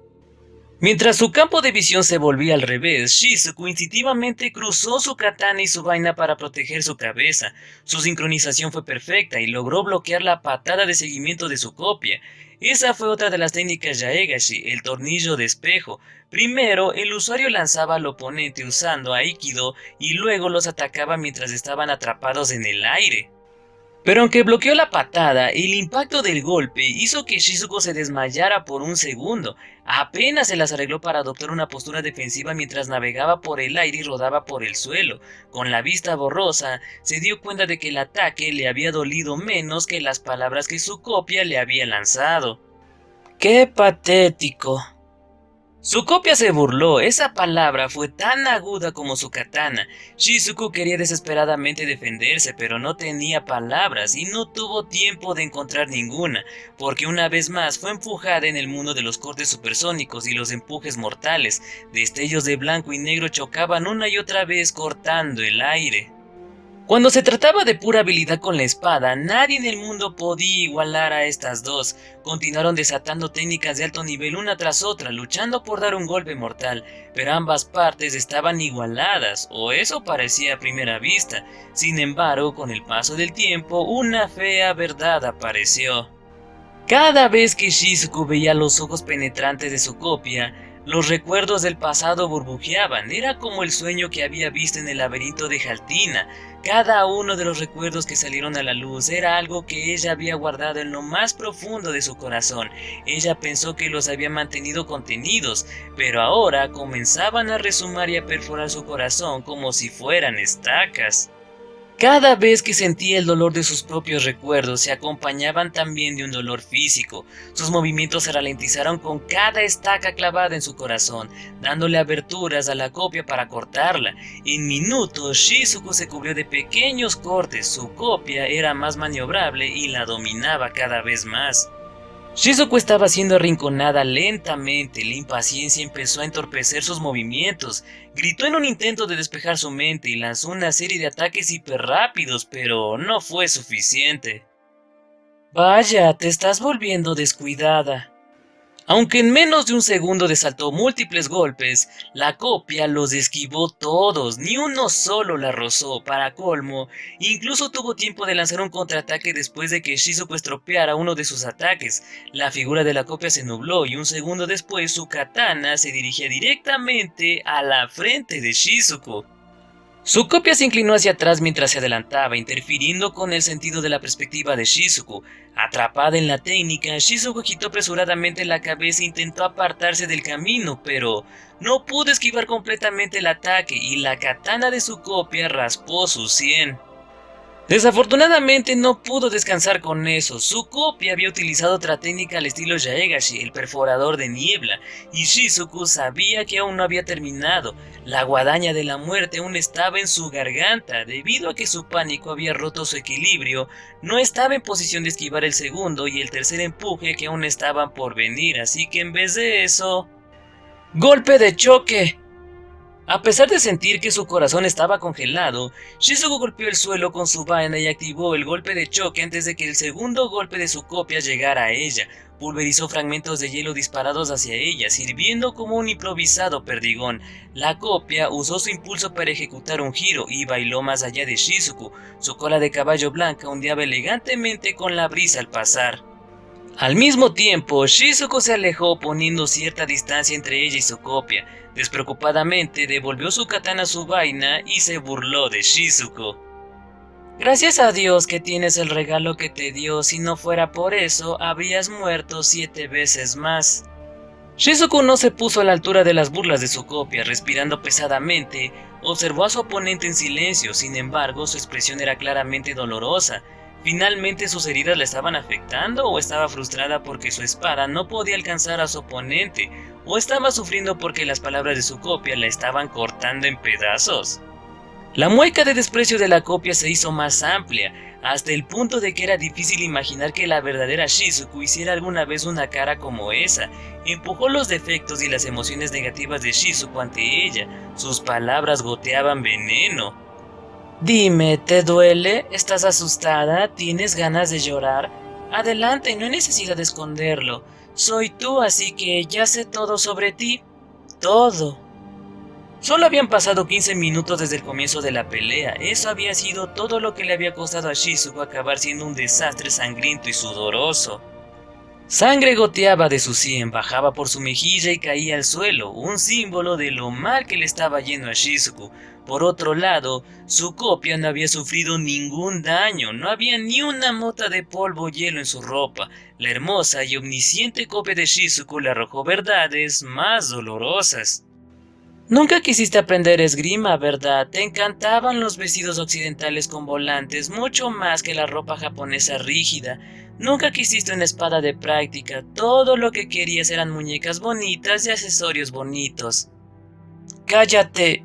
Mientras su campo de visión se volvía al revés, Shizuku instintivamente cruzó su katana y su vaina para proteger su cabeza. Su sincronización fue perfecta y logró bloquear la patada de seguimiento de su copia. Esa fue otra de las técnicas Yaegashi, el tornillo de espejo. Primero, el usuario lanzaba al oponente usando Aikido y luego los atacaba mientras estaban atrapados en el aire. Pero aunque bloqueó la patada, el impacto del golpe hizo que Shizuku se desmayara por un segundo. Apenas se las arregló para adoptar una postura defensiva mientras navegaba por el aire y rodaba por el suelo. Con la vista borrosa, se dio cuenta de que el ataque le había dolido menos que las palabras que su copia le había lanzado. ¡Qué patético! Su copia se burló, esa palabra fue tan aguda como su katana. Shizuku quería desesperadamente defenderse, pero no tenía palabras y no tuvo tiempo de encontrar ninguna, porque una vez más fue empujada en el mundo de los cortes supersónicos y los empujes mortales. Destellos de blanco y negro chocaban una y otra vez cortando el aire. Cuando se trataba de pura habilidad con la espada, nadie en el mundo podía igualar a estas dos. Continuaron desatando técnicas de alto nivel una tras otra, luchando por dar un golpe mortal, pero ambas partes estaban igualadas, o eso parecía a primera vista. Sin embargo, con el paso del tiempo, una fea verdad apareció. Cada vez que Shizuku veía los ojos penetrantes de su copia, los recuerdos del pasado burbujeaban. Era como el sueño que había visto en el laberinto de Jaltina. Cada uno de los recuerdos que salieron a la luz era algo que ella había guardado en lo más profundo de su corazón. Ella pensó que los había mantenido contenidos, pero ahora comenzaban a resumar y a perforar su corazón como si fueran estacas. Cada vez que sentía el dolor de sus propios recuerdos se acompañaban también de un dolor físico. Sus movimientos se ralentizaron con cada estaca clavada en su corazón, dándole aberturas a la copia para cortarla. En minutos, Shizuku se cubrió de pequeños cortes, su copia era más maniobrable y la dominaba cada vez más. Shizuku estaba siendo arrinconada lentamente, la impaciencia empezó a entorpecer sus movimientos. Gritó en un intento de despejar su mente y lanzó una serie de ataques hiperrápidos, pero no fue suficiente. Vaya, te estás volviendo descuidada. Aunque en menos de un segundo desató múltiples golpes, la copia los esquivó todos, ni uno solo la rozó. Para colmo, incluso tuvo tiempo de lanzar un contraataque después de que Shizuku estropeara uno de sus ataques. La figura de la copia se nubló y un segundo después su katana se dirigía directamente a la frente de Shizuku. Su copia se inclinó hacia atrás mientras se adelantaba, interfiriendo con el sentido de la perspectiva de Shizuku. Atrapada en la técnica, Shizuku agitó apresuradamente la cabeza e intentó apartarse del camino, pero no pudo esquivar completamente el ataque y la katana de su copia raspó su sien. Desafortunadamente no pudo descansar con eso. Su copia había utilizado otra técnica al estilo Yaegashi, el perforador de niebla, y Shizuku sabía que aún no había terminado. La guadaña de la muerte aún estaba en su garganta. Debido a que su pánico había roto su equilibrio, no estaba en posición de esquivar el segundo y el tercer empuje que aún estaban por venir, así que en vez de eso... ¡Golpe de choque! A pesar de sentir que su corazón estaba congelado, Shizuku golpeó el suelo con su vaina y activó el golpe de choque antes de que el segundo golpe de su copia llegara a ella. Pulverizó fragmentos de hielo disparados hacia ella, sirviendo como un improvisado perdigón. La copia usó su impulso para ejecutar un giro y bailó más allá de Shizuku. Su cola de caballo blanca ondeaba elegantemente con la brisa al pasar. Al mismo tiempo, Shizuku se alejó poniendo cierta distancia entre ella y su copia. Despreocupadamente devolvió su katana a su vaina y se burló de Shizuku. Gracias a Dios que tienes el regalo que te dio, si no fuera por eso, habrías muerto 7 veces más. Shizuku no se puso a la altura de las burlas de su copia, respirando pesadamente, observó a su oponente en silencio, sin embargo su expresión era claramente dolorosa. ¿Finalmente sus heridas la estaban afectando o estaba frustrada porque su espada no podía alcanzar a su oponente? ¿O estaba sufriendo porque las palabras de su copia la estaban cortando en pedazos? La mueca de desprecio de la copia se hizo más amplia, hasta el punto de que era difícil imaginar que la verdadera Shizuku hiciera alguna vez una cara como esa. Empujó los defectos y las emociones negativas de Shizuku ante ella. Sus palabras goteaban veneno. Dime, ¿te duele? ¿Estás asustada? ¿Tienes ganas de llorar? Adelante, no hay necesidad de esconderlo. Soy tú, así que ya sé todo sobre ti. Todo. Solo habían pasado 15 minutos desde el comienzo de la pelea. Eso había sido todo lo que le había costado a Shizuku acabar siendo un desastre sangriento y sudoroso. Sangre goteaba de su sien, bajaba por su mejilla y caía al suelo, un símbolo de lo mal que le estaba yendo a Shizuku. Por otro lado, su copia no había sufrido ningún daño, no había ni una mota de polvo o hielo en su ropa. La hermosa y omnisciente copia de Shizuku le arrojó verdades más dolorosas. Nunca quisiste aprender esgrima, ¿verdad? Te encantaban los vestidos occidentales con volantes, mucho más que la ropa japonesa rígida. Nunca quisiste una espada de práctica, todo lo que querías eran muñecas bonitas y accesorios bonitos. ¡Cállate!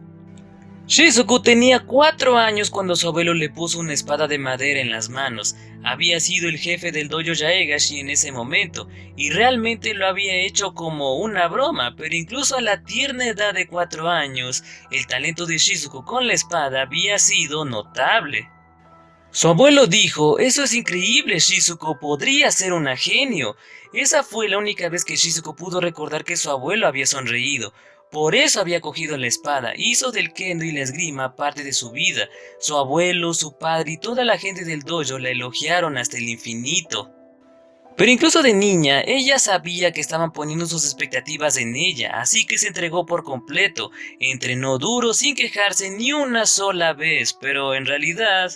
Shizuku tenía 4 años cuando su abuelo le puso una espada de madera en las manos. Había sido el jefe del dojo Yaegashi en ese momento, y realmente lo había hecho como una broma, pero incluso a la tierna edad de 4 años, el talento de Shizuku con la espada había sido notable. Su abuelo dijo, eso es increíble, Shizuku, podría ser un genio. Esa fue la única vez que Shizuku pudo recordar que su abuelo había sonreído. Por eso había cogido la espada, hizo del kendo y la esgrima parte de su vida. Su abuelo, su padre y toda la gente del dojo la elogiaron hasta el infinito. Pero incluso de niña, ella sabía que estaban poniendo sus expectativas en ella, así que se entregó por completo. Entrenó duro sin quejarse ni una sola vez, pero en realidad...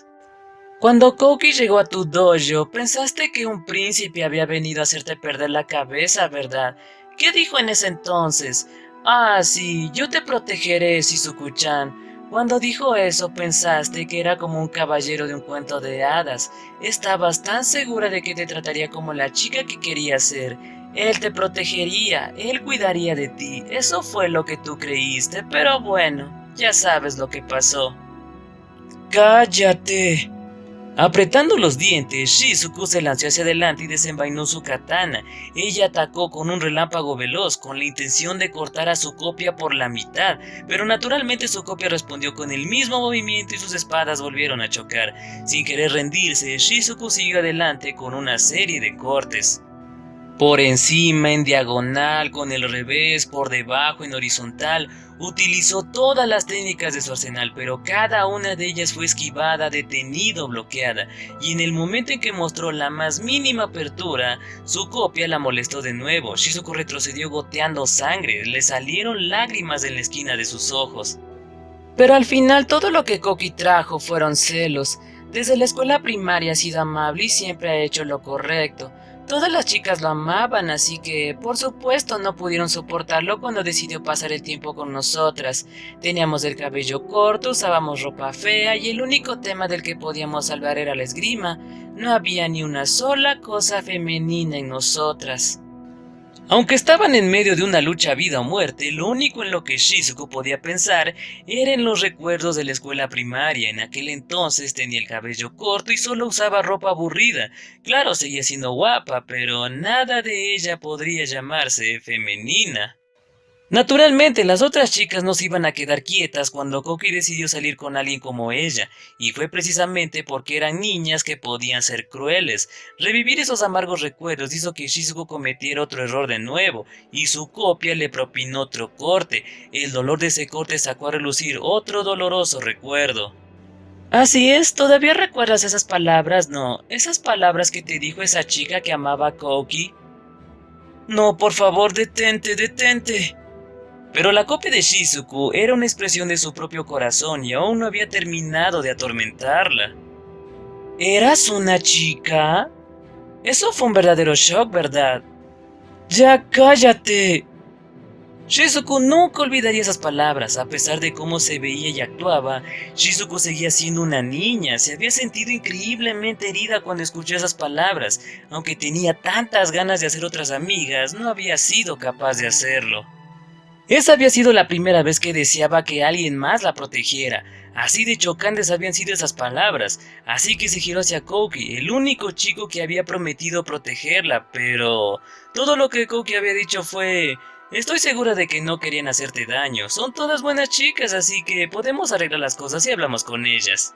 Cuando Kouki llegó a tu dojo, pensaste que un príncipe había venido a hacerte perder la cabeza, ¿verdad? ¿Qué dijo en ese entonces? Ah, sí, yo te protegeré, Shizuku-chan. Cuando dijo eso, pensaste que era como un caballero de un cuento de hadas. Estabas tan segura de que te trataría como la chica que querías ser. Él te protegería, él cuidaría de ti. Eso fue lo que tú creíste, pero bueno, ya sabes lo que pasó. ¡Cállate! Apretando los dientes, Shizuku se lanzó hacia adelante y desenvainó su katana. Ella atacó con un relámpago veloz, con la intención de cortar a su copia por la mitad, pero naturalmente su copia respondió con el mismo movimiento y sus espadas volvieron a chocar. Sin querer rendirse, Shizuku siguió adelante con una serie de cortes. Por encima, en diagonal, con el revés, por debajo, en horizontal, utilizó todas las técnicas de su arsenal, pero cada una de ellas fue esquivada, detenida o bloqueada, y en el momento en que mostró la más mínima apertura, su copia la molestó de nuevo. Shizuku retrocedió goteando sangre, le salieron lágrimas en la esquina de sus ojos. Pero al final todo lo que Kouki trajo fueron celos. Desde la escuela primaria ha sido amable y siempre ha hecho lo correcto. Todas las chicas lo amaban, así que, por supuesto, no pudieron soportarlo cuando decidió pasar el tiempo con nosotras. Teníamos el cabello corto, usábamos ropa fea y el único tema del que podíamos hablar era la esgrima. No había ni una sola cosa femenina en nosotras. Aunque estaban en medio de una lucha a vida o muerte, lo único en lo que Shizuku podía pensar era en los recuerdos de la escuela primaria. En aquel entonces tenía el cabello corto y solo usaba ropa aburrida. Claro, seguía siendo guapa, pero nada de ella podría llamarse femenina. Naturalmente, las otras chicas no se iban a quedar quietas cuando Kouki decidió salir con alguien como ella, y fue precisamente porque eran niñas que podían ser crueles. Revivir esos amargos recuerdos hizo que Shizuku cometiera otro error de nuevo, y su copia le propinó otro corte. El dolor de ese corte sacó a relucir otro doloroso recuerdo. Así es, ¿todavía recuerdas esas palabras? No, esas palabras que te dijo esa chica que amaba a Kouki. No, por favor, detente, detente. Pero la copia de Shizuku era una expresión de su propio corazón y aún no había terminado de atormentarla. ¿Eras una chica? Eso fue un verdadero shock, ¿verdad? ¡Ya cállate! Shizuku nunca olvidaría esas palabras. A pesar de cómo se veía y actuaba, Shizuku seguía siendo una niña. Se había sentido increíblemente herida cuando escuchó esas palabras. Aunque tenía tantas ganas de hacer otras amigas, no había sido capaz de hacerlo. Esa había sido la primera vez que deseaba que alguien más la protegiera. Así de chocantes habían sido esas palabras, así que se giró hacia Kouki, el único chico que había prometido protegerla, pero todo lo que Kouki había dicho fue: estoy segura de que no querían hacerte daño, son todas buenas chicas, así que podemos arreglar las cosas y hablamos con ellas.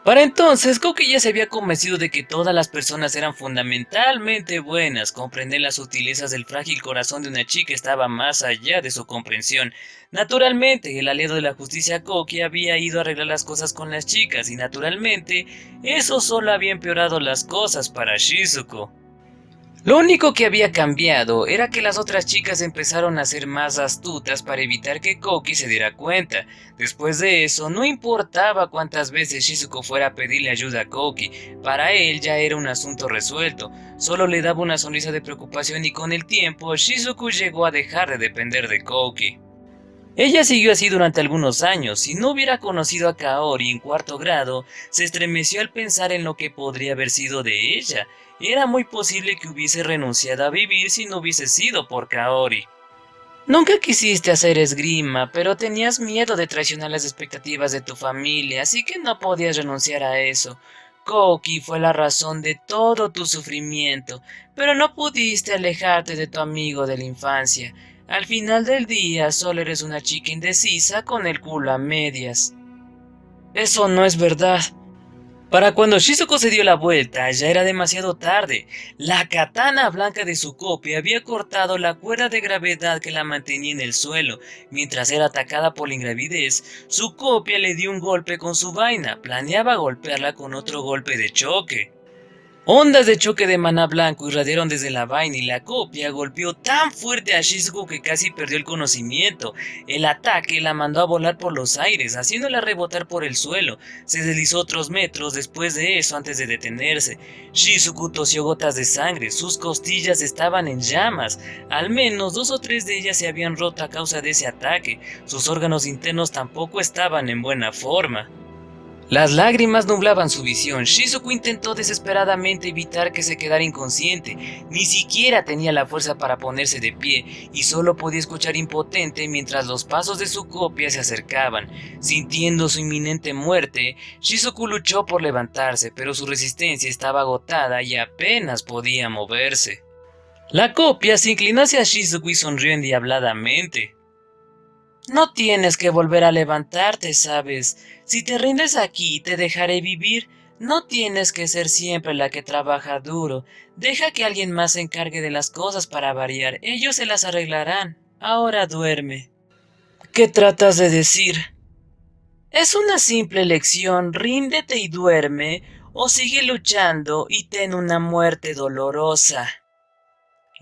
Para entonces, Kouki ya se había convencido de que todas las personas eran fundamentalmente buenas. Comprender las sutilezas del frágil corazón de una chica estaba más allá de su comprensión. Naturalmente, el aliado de la justicia Kouki había ido a arreglar las cosas con las chicas y naturalmente, eso solo había empeorado las cosas para Shizuku. Lo único que había cambiado era que las otras chicas empezaron a ser más astutas para evitar que Kouki se diera cuenta. Después de eso, no importaba cuántas veces Shizuku fuera a pedirle ayuda a Kouki, para él ya era un asunto resuelto. Solo le daba una sonrisa de preocupación y con el tiempo, Shizuku llegó a dejar de depender de Kouki. Ella siguió así durante algunos años. Si no hubiera conocido a Kaori en 4º grado, se estremeció al pensar en lo que podría haber sido de ella. Era muy posible que hubiese renunciado a vivir si no hubiese sido por Kaori. Nunca quisiste hacer esgrima, pero tenías miedo de traicionar las expectativas de tu familia, así que no podías renunciar a eso. Koki fue la razón de todo tu sufrimiento, pero no pudiste alejarte de tu amigo de la infancia. Al final del día, solo eres una chica indecisa con el culo a medias. Eso no es verdad. Para cuando Shizuko se dio la vuelta, ya era demasiado tarde. La katana blanca de su copia había cortado la cuerda de gravedad que la mantenía en el suelo. Mientras era atacada por la ingravidez, su copia le dio un golpe con su vaina. Planeaba golpearla con otro golpe de choque. Ondas de choque de maná blanco irradiaron desde la vaina y la copia golpeó tan fuerte a Shizuko que casi perdió el conocimiento. El ataque la mandó a volar por los aires, haciéndola rebotar por el suelo. Se deslizó otros metros después de eso antes de detenerse. Shizuko tosió gotas de sangre, sus costillas estaban en llamas. Al menos 2 o 3 de ellas se habían roto a causa de ese ataque. Sus órganos internos tampoco estaban en buena forma. Las lágrimas nublaban su visión. Shizuko intentó desesperadamente evitar que se quedara inconsciente. Ni siquiera tenía la fuerza para ponerse de pie y solo podía escuchar impotente mientras los pasos de su copia se acercaban. Sintiendo su inminente muerte, Shizuko luchó por levantarse, pero su resistencia estaba agotada y apenas podía moverse. La copia se inclinó hacia Shizuko y sonrió endiabladamente. No tienes que volver a levantarte, ¿sabes? Si te rindes aquí, te dejaré vivir. No tienes que ser siempre la que trabaja duro. Deja que alguien más se encargue de las cosas para variar. Ellos se las arreglarán. Ahora duerme. ¿Qué tratas de decir? Es una simple lección. Ríndete y duerme, o sigue luchando y ten una muerte dolorosa.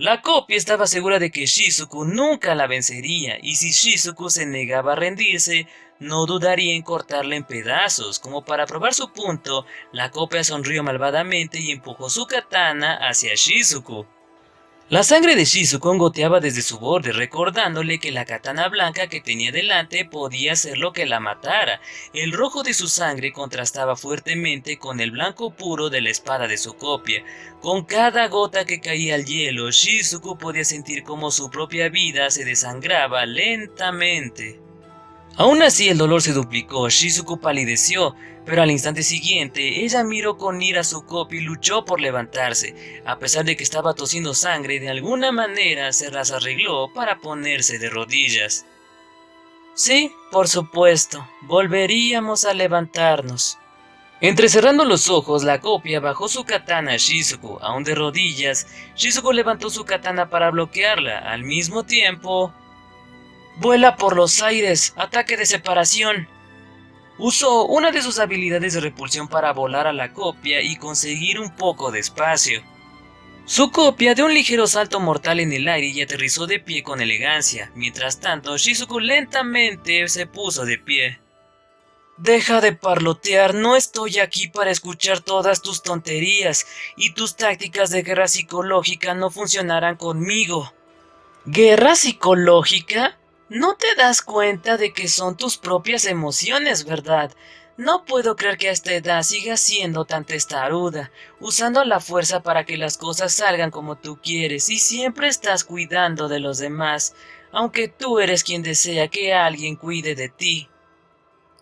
La copia estaba segura de que Shizuko nunca la vencería, y si Shizuko se negaba a rendirse, no dudaría en cortarla en pedazos. Como para probar su punto, la copia sonrió malvadamente y empujó su katana hacia Shizuko. La sangre de Shizuko goteaba desde su borde, recordándole que la katana blanca que tenía delante podía ser lo que la matara. El rojo de su sangre contrastaba fuertemente con el blanco puro de la espada de su copia. Con cada gota que caía al hielo, Shizuko podía sentir cómo su propia vida se desangraba lentamente. Aún así el dolor se duplicó. Shizuko palideció, pero al instante siguiente ella miró con ira a su copia y luchó por levantarse. A pesar de que estaba tosiendo sangre, de alguna manera se las arregló para ponerse de rodillas. Sí, por supuesto, volveríamos a levantarnos. Entrecerrando los ojos, la copia bajó su katana a Shizuko. Aún de rodillas, Shizuko levantó su katana para bloquearla. Al mismo tiempo, vuela por los aires, ataque de separación. Usó una de sus habilidades de repulsión para volar a la copia y conseguir un poco de espacio. Su copia dio un ligero salto mortal en el aire y aterrizó de pie con elegancia. Mientras tanto, Shizuko lentamente se puso de pie. Deja de parlotear, no estoy aquí para escuchar todas tus tonterías, y tus tácticas de guerra psicológica no funcionarán conmigo. ¿Guerra psicológica? No te das cuenta de que son tus propias emociones, ¿verdad? No puedo creer que a esta edad sigas siendo tan testaruda, usando la fuerza para que las cosas salgan como tú quieres y siempre estás cuidando de los demás, aunque tú eres quien desea que alguien cuide de ti.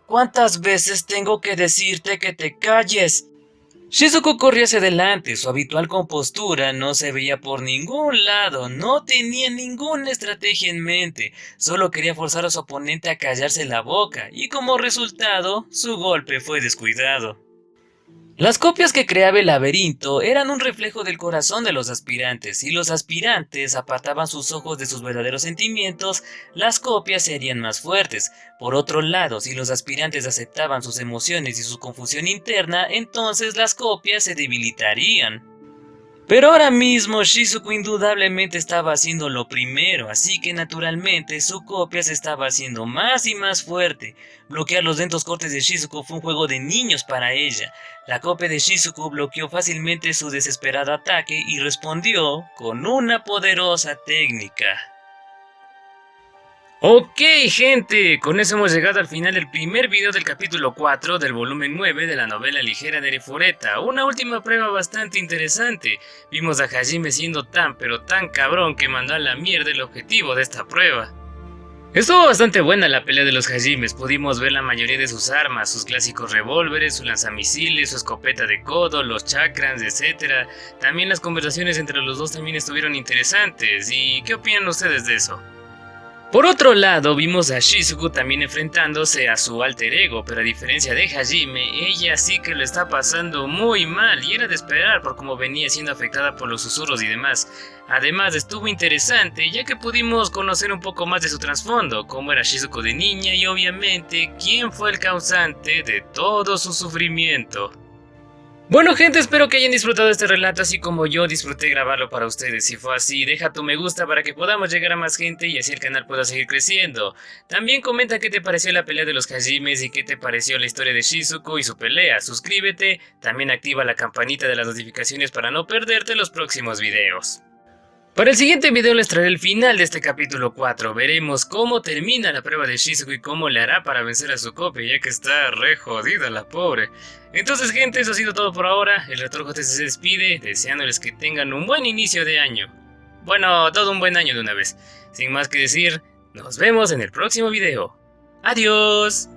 ¿Cuántas veces tengo que decirte que te calles? Shizuko corrió hacia adelante, su habitual compostura no se veía por ningún lado, no tenía ninguna estrategia en mente, solo quería forzar a su oponente a callarse la boca, y como resultado, su golpe fue descuidado. Las copias que creaba el laberinto eran un reflejo del corazón de los aspirantes. Si los aspirantes apartaban sus ojos de sus verdaderos sentimientos, las copias serían más fuertes. Por otro lado, si los aspirantes aceptaban sus emociones y su confusión interna, entonces las copias se debilitarían. Pero ahora mismo Shizuko indudablemente estaba haciendo lo primero, así que naturalmente su copia se estaba haciendo más y más fuerte. Bloquear los lentos cortes de Shizuko fue un juego de niños para ella. La copia de Shizuko bloqueó fácilmente su desesperado ataque y respondió con una poderosa técnica. Ok, gente, con eso hemos llegado al final del primer video del capítulo 4 del volumen 9 de la novela ligera de Fureta. Una última prueba bastante interesante. Vimos a Hajime siendo tan pero tan cabrón que mandó a la mierda el objetivo de esta prueba. Estuvo bastante buena la pelea de los Hajimes, pudimos ver la mayoría de sus armas, sus clásicos revólveres, su lanzamisiles, su escopeta de codo, los chakrams, etc. También las conversaciones entre los dos también estuvieron interesantes, ¿y qué opinan ustedes de eso? Por otro lado, vimos a Shizuku también enfrentándose a su alter ego, pero a diferencia de Hajime, ella sí que lo está pasando muy mal y era de esperar por cómo venía siendo afectada por los susurros y demás. Además estuvo interesante ya que pudimos conocer un poco más de su trasfondo, cómo era Shizuku de niña y obviamente quién fue el causante de todo su sufrimiento. Bueno gente, espero que hayan disfrutado este relato así como yo disfruté grabarlo para ustedes. Si fue así, deja tu me gusta para que podamos llegar a más gente y así el canal pueda seguir creciendo. También comenta qué te pareció la pelea de los Hajimes y qué te pareció la historia de Shizuku y su pelea. Suscríbete, también activa la campanita de las notificaciones para no perderte los próximos videos. Para el siguiente video les traeré el final de este capítulo 4, veremos cómo termina la prueba de Shizuku y cómo le hará para vencer a su copia, ya que está re jodida la pobre. Entonces gente, eso ha sido todo por ahora, el RetroJT se despide, deseándoles que tengan un buen inicio de año. Bueno, todo un buen año de una vez. Sin más que decir, nos vemos en el próximo video. ¡Adiós!